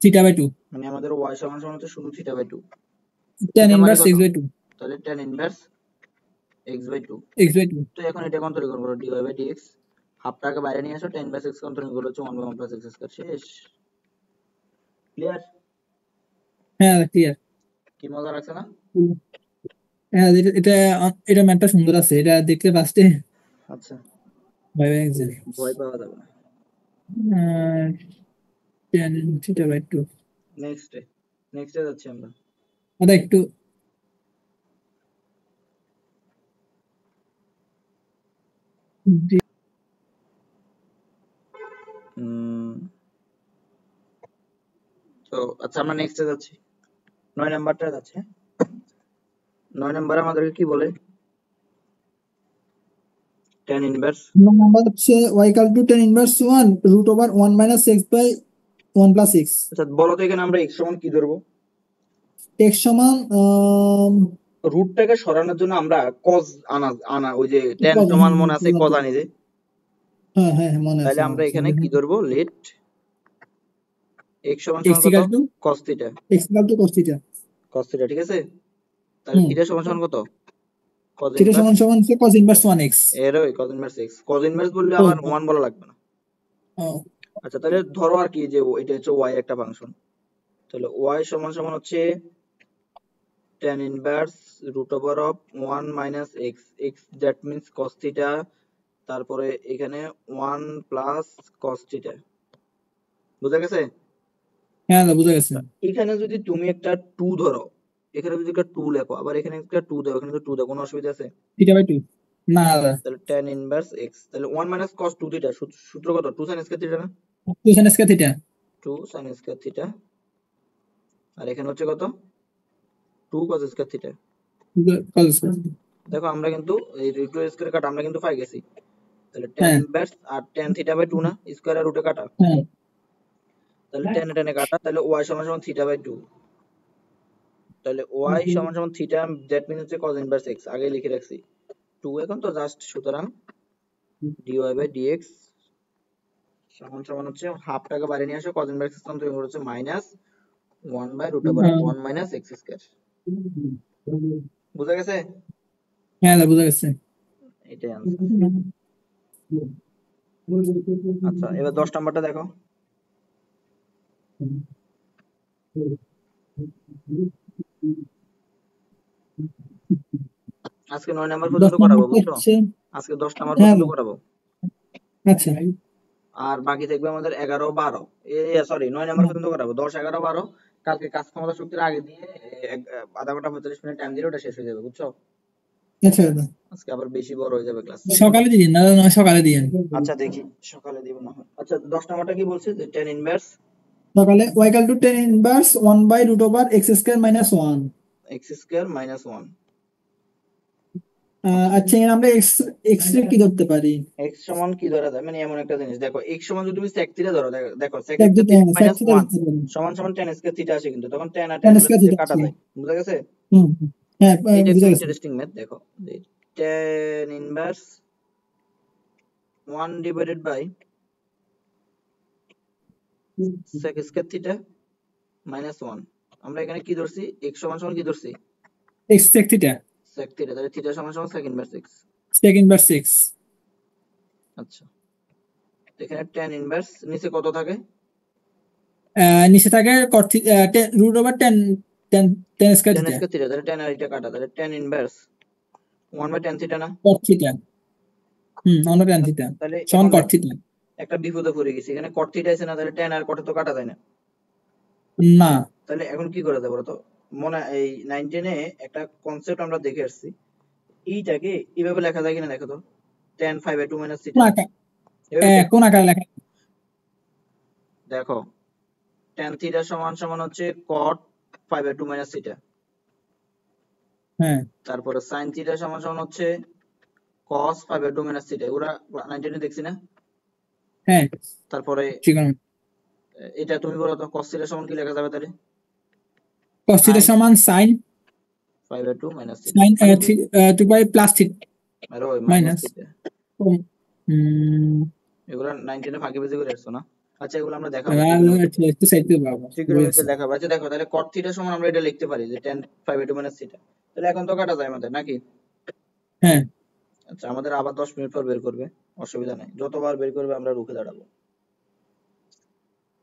theta by 2, মানে আমাদের y সমান সমান হচ্ছে শুধু থিটা বাই 2। tan থিটা মানে inverse কত, x by 2, তাহলে tan inverse x by 2। x by 2, তো এখন এটা অন্তরীকরণ করো dy বাই dx, হাফটাকে বাইরে নিয়ে আসো, tan ইনভার্স x অন্তরীকরণ করলে হচ্ছে 1 বাই 1 প্লাস x স্কয়ার, শেষ। ক্লিয়ার? হ্যাঁ ক্লিয়ার, কি মজা লাগছে না? হ্যাঁ এটা এটা ম্যাথটা সুন্দর আছে, এটা দেখতে ফার্স্টে আচ্ছা ভয় পেয়ে গেছে। ভয় পাওয়া যাবে না। tan theta by 2, নেক্সটে যাচ্ছি আমরা। এটা একটু তো আচ্ছা আমরা নেক্সটে যাচ্ছি, 9 নাম্বারটা যাচ্ছে। 9 নাম্বার আমাদেরকে কি বলে, tan ইনভার্স নাম্বার হচ্ছে y equal to tan inverse 1 root over 1 minus x by 1 plus x, আচ্ছা বলো তো এখানে আমরা x সমান কি ধরবো, x সমান রুটটাকে সরানোর জন্য আমরা cos আনা ওই যে tan cos, সমান মনে আছে cos আনি যে, হ্যাঁ হ্যাঁ মনে আছে, তাহলে আমরা এখানে কি ধরবো, লেট x সমান x সমান কত equal to cos theta, x equal to cos theta, ঠিক আছে। তাহলে থিটা সমান সমান কত cos theta ইনভার্স, সমান সমান cos inverse 1x, এর ওই cos inverse x, cos inverse বললে আবার 1 বলা লাগবে না। আচ্ছা তাহলে ধরো আর কি যে এটা হচ্ছে y একটা ফাংশন, তাহলে y সমান সমান হচ্ছে tan inverse root over of 1 minus x, x that means cos theta, তারপরে এখানে 1 প্লাস cos থিটা, বুঝা গেছে। হ্যাঁ বুঝা গেছে, এখানে যদি তুমি একটা 2 ধরো, এখানে যদি একটা 2 লেখো, আবার এখানে একটা 2 দাও, এখানে তো 2 দাও, কোনো অসুবিধা আছে, theta by 2 না, তাহলে tan ইনভার্স x, তাহলে 1 মাইনাস cos 2 থিটা, সূত্র কত 2 sin স্কয়ার থিটা না, 2 sin square theta, 2 sin square theta, আর এখানে হচ্ছে কত 2 cos square theta. cos square, দেখো আমরা কিন্তু এই 2 স্কয়ার কাটা আমরা কিন্তু পাই গেছি, তাহলে tan হ্যাঁ ইনভার্স আর tan থিটা বাই 2 না, স্কয়ার আর রুটে কাটা, হ্যাঁ তাহলে tan এ tan এ কাটা, তাহলে y সমান সমান থিটা বাই 2, তাহলে y সমান সমান থিটা দ্যাট মিন্স হচ্ছে cos ইনভার্স x, আগে লিখে রাখছি 2, এখন তো জাস্ট সুতরাং dy বাই dx সমান সমান হচ্ছে হাফটাকে বাইরে নিয়ে আসো, cos ইনভার্স x তখন হচ্ছে minus 1 by root over 1 minus x square, বুঝা গেছে। হ্যাঁ বুঝা গেছে। এটাই आंसर। আচ্ছা এবার 10 নাম্বারটা দেখো, আজকে 9 নাম্বার 10 পর্যন্ত করাবো, নাম্বার বুঝছো, হচ্ছে, আজকে 10 নাম্বার হ্যাঁ পর্যন্ত করাবো, আচ্ছা আর বাকি থাকবে আমাদের 11 12 সরি 9 নাম্বার পর্যন্ত করাবো, 10 11 12 কালকে কাজ ক্ষমতা শক্তির আগে দিয়ে আধা ঘন্টা 45 মিনিট টাইম দিলে ওটা শেষ হয়ে যাবে, বুঝছো। আচ্ছা আজকে আবার বেশি বড় হয়ে যাবে ক্লাস। সকালে দিন না, না সকালে দিন, আচ্ছা দেখি সকালে দিব না হয়। আচ্ছা 10 নাম্বারটা কি বলছে যে tan ইনভার্স, সকালে y equal to tan inverse 1 by root over x square minus 1, x square minus one. আচ্ছা এখানে আমরা এক্স এক্স রে কি ধরতে পারি? এক্স সমান কি ধরা যায়, মানে এমন একটা জিনিস দেখো, এক্স সমান যদি তুমি sec থিটা ধরো, দেখো sec এক স্কয়ার দুটো থিটা মাইনাস স্যাক ওয়ান ধরতে পারি। সমান সমান tan স্কয়ার থিটা আসে, কিন্তু তখন tan আর tan tan inverse square theta theta কাটা আছে। যায়, বুঝা গেছে? হুম হুম। হ্যাঁ এটা বুঝা একটু গেছে। ইন্টারেস্টিং ম্যাথ, দেখো যে tan inverse 1 divided by sec square theta minus 1। আমরা এখানে কি ধরছি, x সমান সমান কি ধরছি, x sec theta sec theta, তাহলে থিটা সমান সমান sec inverse x। Sec inverse x. আচ্ছা, এখানে tan ইনভার্স নিচে কত থাকে, নিচে থাকে cot root over tan tan tan square tan theta square theta, তাহলে tan আর এটা কাটা, তাহলে tan inverse 1 by tan theta না। Cot theta. আমরা টেন থিটা তাহলে সমান এখন কট দেখো থিটা। একটা বিপদে পড়ে গেছি, এখানে cot থিটা আছে না, তাহলে tan আর cot তো কাটা যায় না। না তাহলে এখন কি করা যায় বলো তো, মনে এই 9 এ একটা কনসেপ্ট আমরা দেখে আসছি, এইটাকে এইভাবে লেখা যায় কিনা দেখো তো, tan 5/2 মাইনাস কোন থিটা, আকার এভাবে দেখো। কোন আকারে লেখা? দেখো tan থিটা সমান সমান হচ্ছে cot 5/2 মাইনাস থিটা, হ্যাঁ তারপরে sin থিটা সমান সমান হচ্ছে cos 5/2 মাইনাস থিটা, এগুলা 9 এ দেখছি না। হ্যাঁ তারপরে ঠিক আছে। এটা তুমি বলো তো cos থিটা সমান কি লেখা যাবে, তাহলে কস থিটা sin সমান সাইন 5/2 মাইনাস থিটা, সাইন মানে টু বাই প্লাস থিটা আর ওই মাইনাস মাইনাস। থিটা, হুম এগুলো 9 ফাঁকি বেশি করে আসছো না। আচ্ছা, এগুলো আমরা দেখাবো ট্রিগোনোমেট্রিতে, একটু সাইড থেকে বাবা ট্রিগোনোমেট্রিতে দেখাবো। আচ্ছা দেখো, তাহলে cot থিটা সমান আমরা এটা লিখতে পারি যে tan 5/2 মাইনাস থিটা, তাহলে এখন তো কাটা যায় আমাদের নাকি। হ্যাঁ আচ্ছা, আমাদের আবার 10 মিনিট পর বের করবে, অসুবিধা নাই, যতবার বের করবে আমরা রুখে দাঁড়াবো।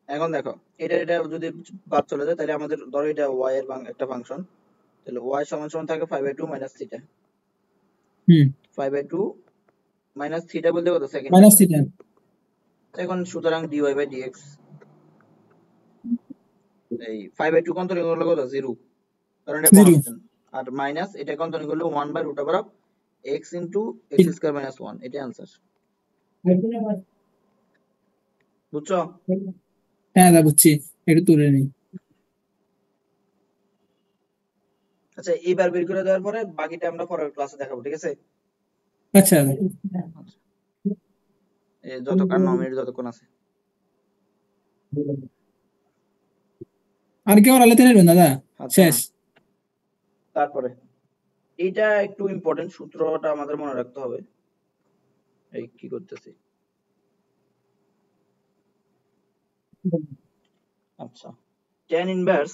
এখন দেখো, এটা যদি বাদ চলে যায়, তাহলে আমাদের ধরো এটা y এর একটা ফাংশন, তাহলে y সমান সমান থাকে 5/2 মাইনাস থিটা। হুম 5/2 মাইনাস থিটা বলতে কত, সেকেন্ড মাইনাস ইনভার্স। থিটা এখন সুতরাং dy বাই dx, এই 5/2 কন্তরিক হলো কত, 0, কারণ এটা জিরো। কনস্ট্যান্ট, আর মাইনাস এটা কন্তরিক হলো 1 by root over of x into x square minus 1, এটা आंसर, বুঝছো? হ্যাঁ দা বুঝছি, একটু তুলে নিই। আচ্ছা, এইবার বের করে দেওয়ার পরে বাকিটা আমরা পরের ক্লাসে দেখাবো, ঠিক আছে? আচ্ছা আচ্ছা, যতক্ষণ 9 মিনিট যতক্ষণ আছে। আর কি ওরালে তেনে দাদা আচ্ছা, শেষ। তারপরে এইটা একটু ইম্পর্টেন্ট, সূত্রটা আমাদের মনে রাখতে হবে। এই কি করতেছি, আচ্ছা, tan inverse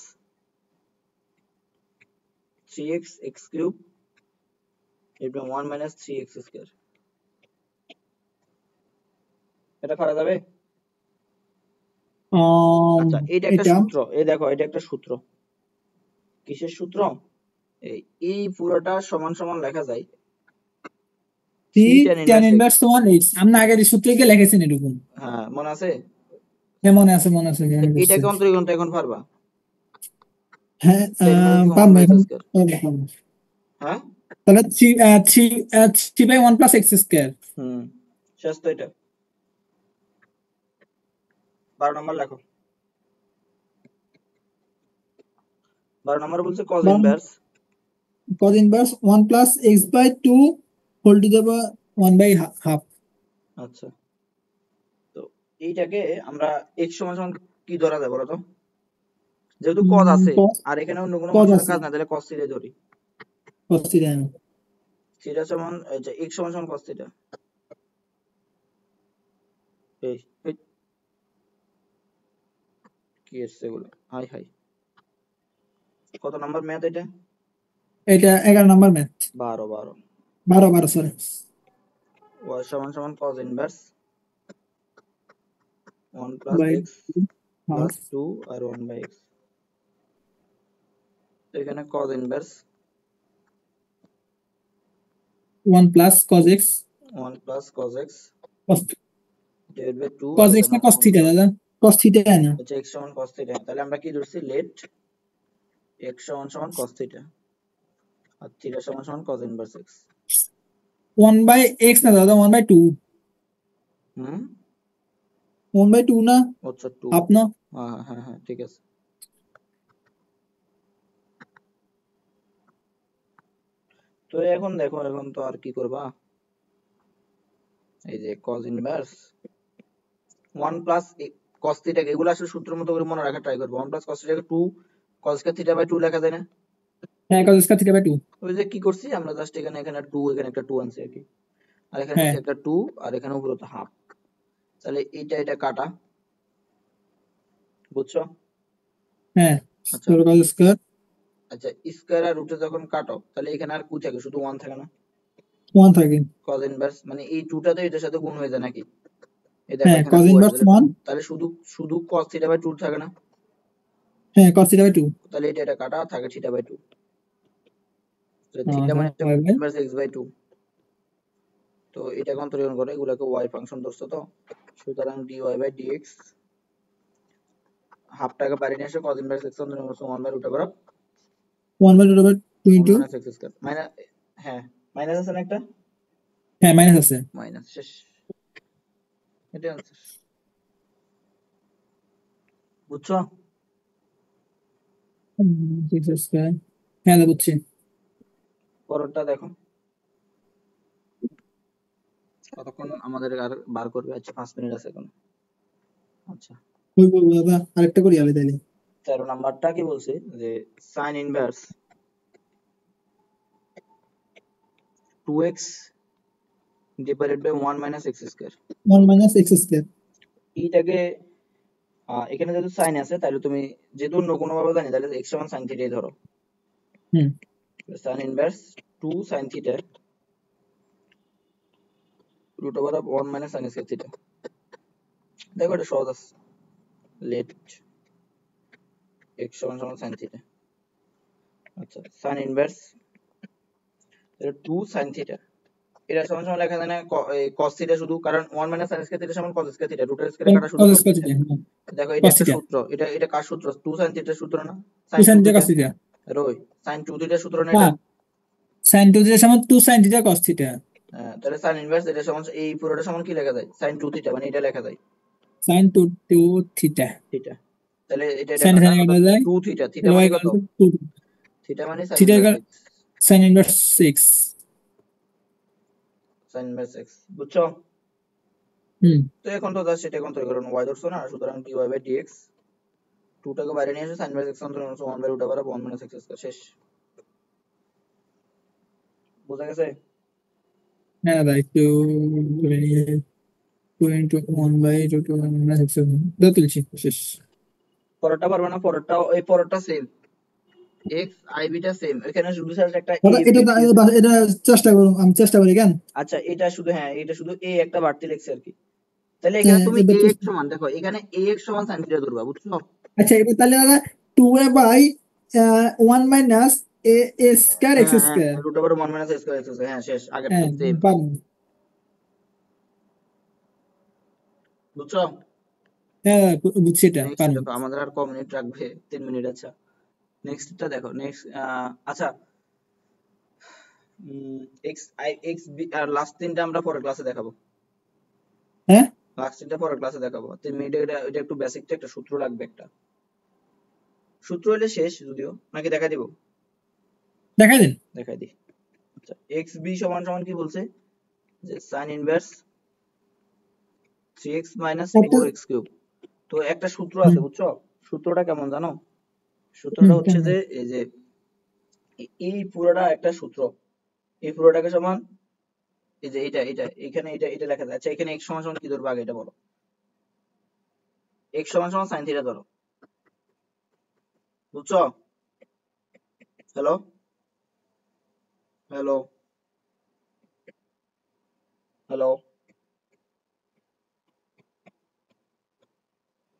3x x cube এবং 1 মাইনাস 3x স্কয়ার, এটা করা যাবে? আচ্ছা, এটা একটা এটা সূত্র, এই দেখো এটা একটা সূত্র, কিসের সূত্র, এই পুরোটা সমান সমান লেখা যায় C 3 tan tan inverse x। Inverse one H আমরা আগের সূত্রে গিয়ে লিখেছেন এরকম। হ্যাঁ, মনে আছে? হ্যাঁ মনে আছে মনে আছে তো মনে করছে। এটাকে অন্তরীকরণটা এখন পারবা, হ্যাঁ 10 minus the 1 পারবো by x এখন স্কয়ার। পারবো। হ্যাঁ, তাহলে three three three by one plus x square. হুম, শেষ তো এটা। 12 নম্বর লেখো, 12 নম্বর বলছে cos inverse, cos inverse one plus x by two whole to the one by half. আচ্ছা, তো এইটাকে আমরা x সমান সমান কি ধরা যায় বলো তো, যেহেতু cos আছে আর এখানে অন্য কোনো কজ ফাংশনের আছে কাজ না, তাহলে cos থিটা ধরি, কজ থিটা। থিটা সমান x সমান সমান cos থিটা। এই এই, কি এসছে এগুলো, হাই হাই, কত নম্বর ম্যাথ এটা, এটা 11 নাম্বার ম্যাথ। 12 12। 12 সরি। y সমান সমান cos inverse 1 plus by x plus 2 আর 1 বাই x, তো এখানে cos inverse one plus cos x 1 plus cos x divide by 2, আর কজ এক্স এখানে না কজ 1 থিটা প্লাস, দাদা? কজ থিটা না। আচ্ছা x সমান cos থিটা, তাহলে আমরা কি ধরছি, লেট x সমান সমান cos থিটা আর থিটা সমান সমান cos inverse x। One by x না দাদা, one by two. Hmm, one by two না, আচ্ছা 2, হাফ না। হ্যাঁ হ্যাঁ হ্যাঁ, ঠিক আছে। তো এখন দেখো, এখন তো আর কি করবা, এই যে cos inverse 1 plus cos theta, এগুলো আসলে সূত্রের মতো করে মনে রাখা ট্রাই করবো। 1 প্লাস cos থিটাকে 2 cos থিটা বাই 2 লেখা যায় না? হ্যাঁ cos স্কয়ার থিটা বাই 2। ওই যে কি করছি আমরা, জাস্ট এখানে এখানে 2, এখানে একটা 2 আনছি আর কি, আর এখানে হ্যাঁ নিচে একটা 2, আর এখানে উপরে তো হাফ। তাহলে এটা এটা কাটা, বুঝছো? হ্যাঁ আচ্ছা cos স্কয়ার আচ্ছা, স্কয়ার আর রুটে যখন কাটো তাহলে এখানে আর কু থাকে, শুধু 1 থাকে না? 1 থাকে। cos ইনভার্স মানে এই 2টা তো এটার সাথে গুণ হয়ে যায় নাকি? এই দেখো হ্যাঁ এখানে cos 2 আছে, ইনভার্স তাহলে 1। তাহলে শুধু শুধু cos থিটা বাই 2 থাকে না? হ্যাঁ cos থিটা বাই 2। তাহলে এটা এটা কাটা, থাকে থিটা বাই 2। তাহলে থিটা আচ্ছা মানে হচ্ছে হয় ভাই। Inverse x by 2। তো এটা কন্ট্রোল করে এগুলাকে y ফাংশন ধরছো তো, সুতরাং dy বাই dx হাফটাকে বাইরে নিয়ে এসে cos ইনভার্স x অন্তর 1 by root over 1 by root over 2 1 into. Minus x square minus, হ্যাঁ মাইনাস আছে না একটা, হ্যাঁ মাইনাস আছে। মাইনাস, শেষ, এটা আনসার। বুঝছো? 6 স্কয়ার। হ্যাঁ দা বুঝছি। পরেরটা দেখো কতক্ষণ আমাদের আর বার করবে। আচ্ছা 5 মিনিট আছে এখন। আচ্ছা ওই বলবো দাদা আরেকটা করি আমি তাইলে। 13 নাম্বারটা কি বলছে যে sin inverse 2x divided by 1 minus x square. 1 minus x square. এইটাকে এখানে যেহেতু sin আছে তাহলে তুমি যেহেতু অন্য কোনো ভাবে জানি তাহলে x সমান sin থিটাই ধরো। Hmm sin inverse 2 sin theta root over of 1 minus sin square theta. দেখো এটা সহজ আছে, লেট x সমান সমান sin থিটা। আচ্ছা sin ইনভার্স 2 sin থিটা, এটা সমান সমান লেখা যায় না cos থিটা শুধু, কারণ 1 মাইনাস sin স্কয়ার থিটা সমান cos স্কয়ার থিটা, রুটের স্কয়ারে কাটা শুধু cos cos square theta. Theta. হ্যাঁ দেখো এটা cos একটা থিটা। সূত্র, এটা এটা কার সূত্র? 2 sin থিটার সূত্র না? 2 sin sin 2 theta theta, cos theta. রই sin 2 থিটার সূত্র না না এটা? sin 2 থিটা সমান 2 sin থিটা cos থিটা। তাহলে sin ইনভার্স এটা সমান এই পুরোটা সমান কি লেখা যায়? sin 2 থিটা, মানে এটা লেখা যায় sin 2 থিটা। থিটা। তাহলে এটা এটা sin কাটা, এখানে কাটা অর্থাৎ যায়। 2 থিটা, থিটা তাহলে y মানে কত? Equal to 2। থিটা মানে sin theta inverse x, sin inverse 6। sin inverse x, বুঝছো? হুম তো এখন তো জাস্ট এটা কন্ট্রোল করুন, y ধরছো না, সুতরাং dy বাই dx 2 টাকে বাইরে নিয়ে এসে sin ইনভার্স x অন্তর 1 by root over 1 minus x square, শেষ। বোঝা গেছে? হ্যাঁ দাদা একটু ধরে নিয়ে 2 into 1 by root over minus x দা তুলছি শেষ। পরেরটা পারবে না, পরেরটা এই পরেরটা same, x i beta same, এখানে শুধু জাস্ট একটা a দাদা এটা লিখছি। এটা চেষ্টা করুন, আমি চেষ্টা করি কেন। আচ্ছা এটা শুধু, হ্যাঁ এটা শুধু a একটা বাড়তি লিখছি আর কি। তাহলে এখানে তুমি এবার ax সমান, দেখো এখানে ax সমান sin থিটা ধরবা, বুঝছো? আচ্ছা এবার তাহলে দাদা 2a by 1 minus a square x হ্যাঁ হ্যাঁ square. Root over 1 minus x square x square, হ্যাঁ শেষ, আগেরটা হ্যাঁ সেম। পাবেন। বুঝছো? হ্যাঁ বুঝছি এটা নেক্সট পাবেন। দেখো, আমাদের আর ক মিনিট রাখবে? 3 মিনিট। আচ্ছা নেক্সটটা দেখো, নেক্সট আচ্ছা x i x b, আর লাস্ট তিনটা আমরা পরের ক্লাসে দেখাবো। হ্যাঁ লাস্ট তিনটা পরের ক্লাসে দেখাবো। 3 মিনিটে এটা এটা একটু বেসিকটা একটা সূত্র লাগবে, একটা সূত্র হলে শেষ, যদিও নাকি দেখা দিব? দেখাই দিন। দেখাই দিই। আচ্ছা xb সমান সমান কি বলছে, যে sin ইনভার্স 3x মাইনাস একটা 4x কিউব। তো একটা সূত্র আছে, হুম বুঝছো? সূত্রটা কেমন জানো? হুম সূত্রটা হচ্ছে কেমন? যে এই যে এই পুরোটা একটা সূত্র, এই পুরোটাকে সমান এই যে এটা এটা এখানে এটা এটা লেখা যায়। আচ্ছা এখানে x সমান সমান কি ধরবো আগে এটা বলো? x সমান সমান sin থিটা ধরো, বুঝছো? Hello hello hello,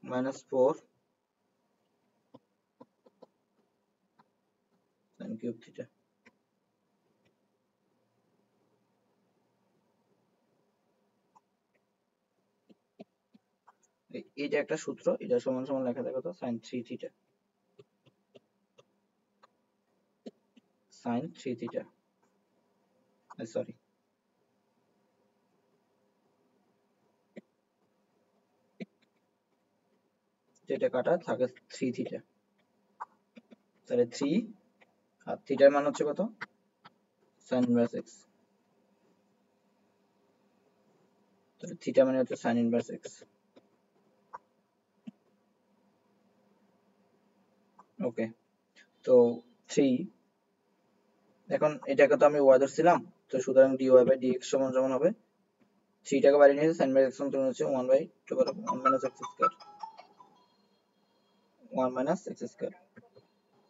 -4 sin cube theta. এইটা একটা সূত্র, এটা সমান সমান লেখা যায় কত? sin 3 theta, sin 3 theta, sorry যেটা কাটা থাকে 3 থিটা, তাহলে 3 আর থিটার মান হচ্ছে কত? sin inverse x, তাহলে থিটা মানে হচ্ছে sin inverse x। ওকে, তো 3, এখন এটাকে তো আমি y ধরছিলাম, তো সুতরাং dy বাই dx সমান সমান হবে 3 টাকে বাইরে নিয়ে sin inverse x সমান হচ্ছে 1/2 minus x square, 1 minus x square.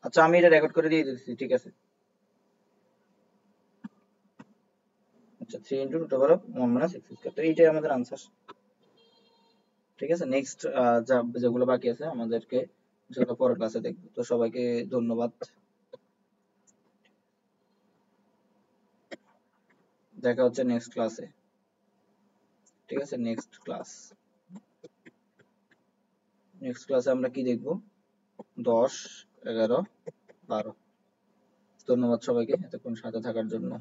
আচ্ছা আমি এটা রেকর্ড করে দিয়ে দিচ্ছি, ঠিক আছে। আচ্ছা 3 into root over of 1 minus x square, তো এইটাই আমাদের आंसर। ঠিক আছে, নেক্সট যেগুলো বাকি আছে আমাদেরকে সেগুলো পরের ক্লাসে দেখব। তো সবাইকে ধন্যবাদ, দেখা হচ্ছে নেক্সট ক্লাসে। ঠিক আছে, নেক্সট ক্লাসে আমরা কি দেখব? 10, 11, 12। ধন্যবাদ সবাইকে এতক্ষণ সাথে থাকার জন্য।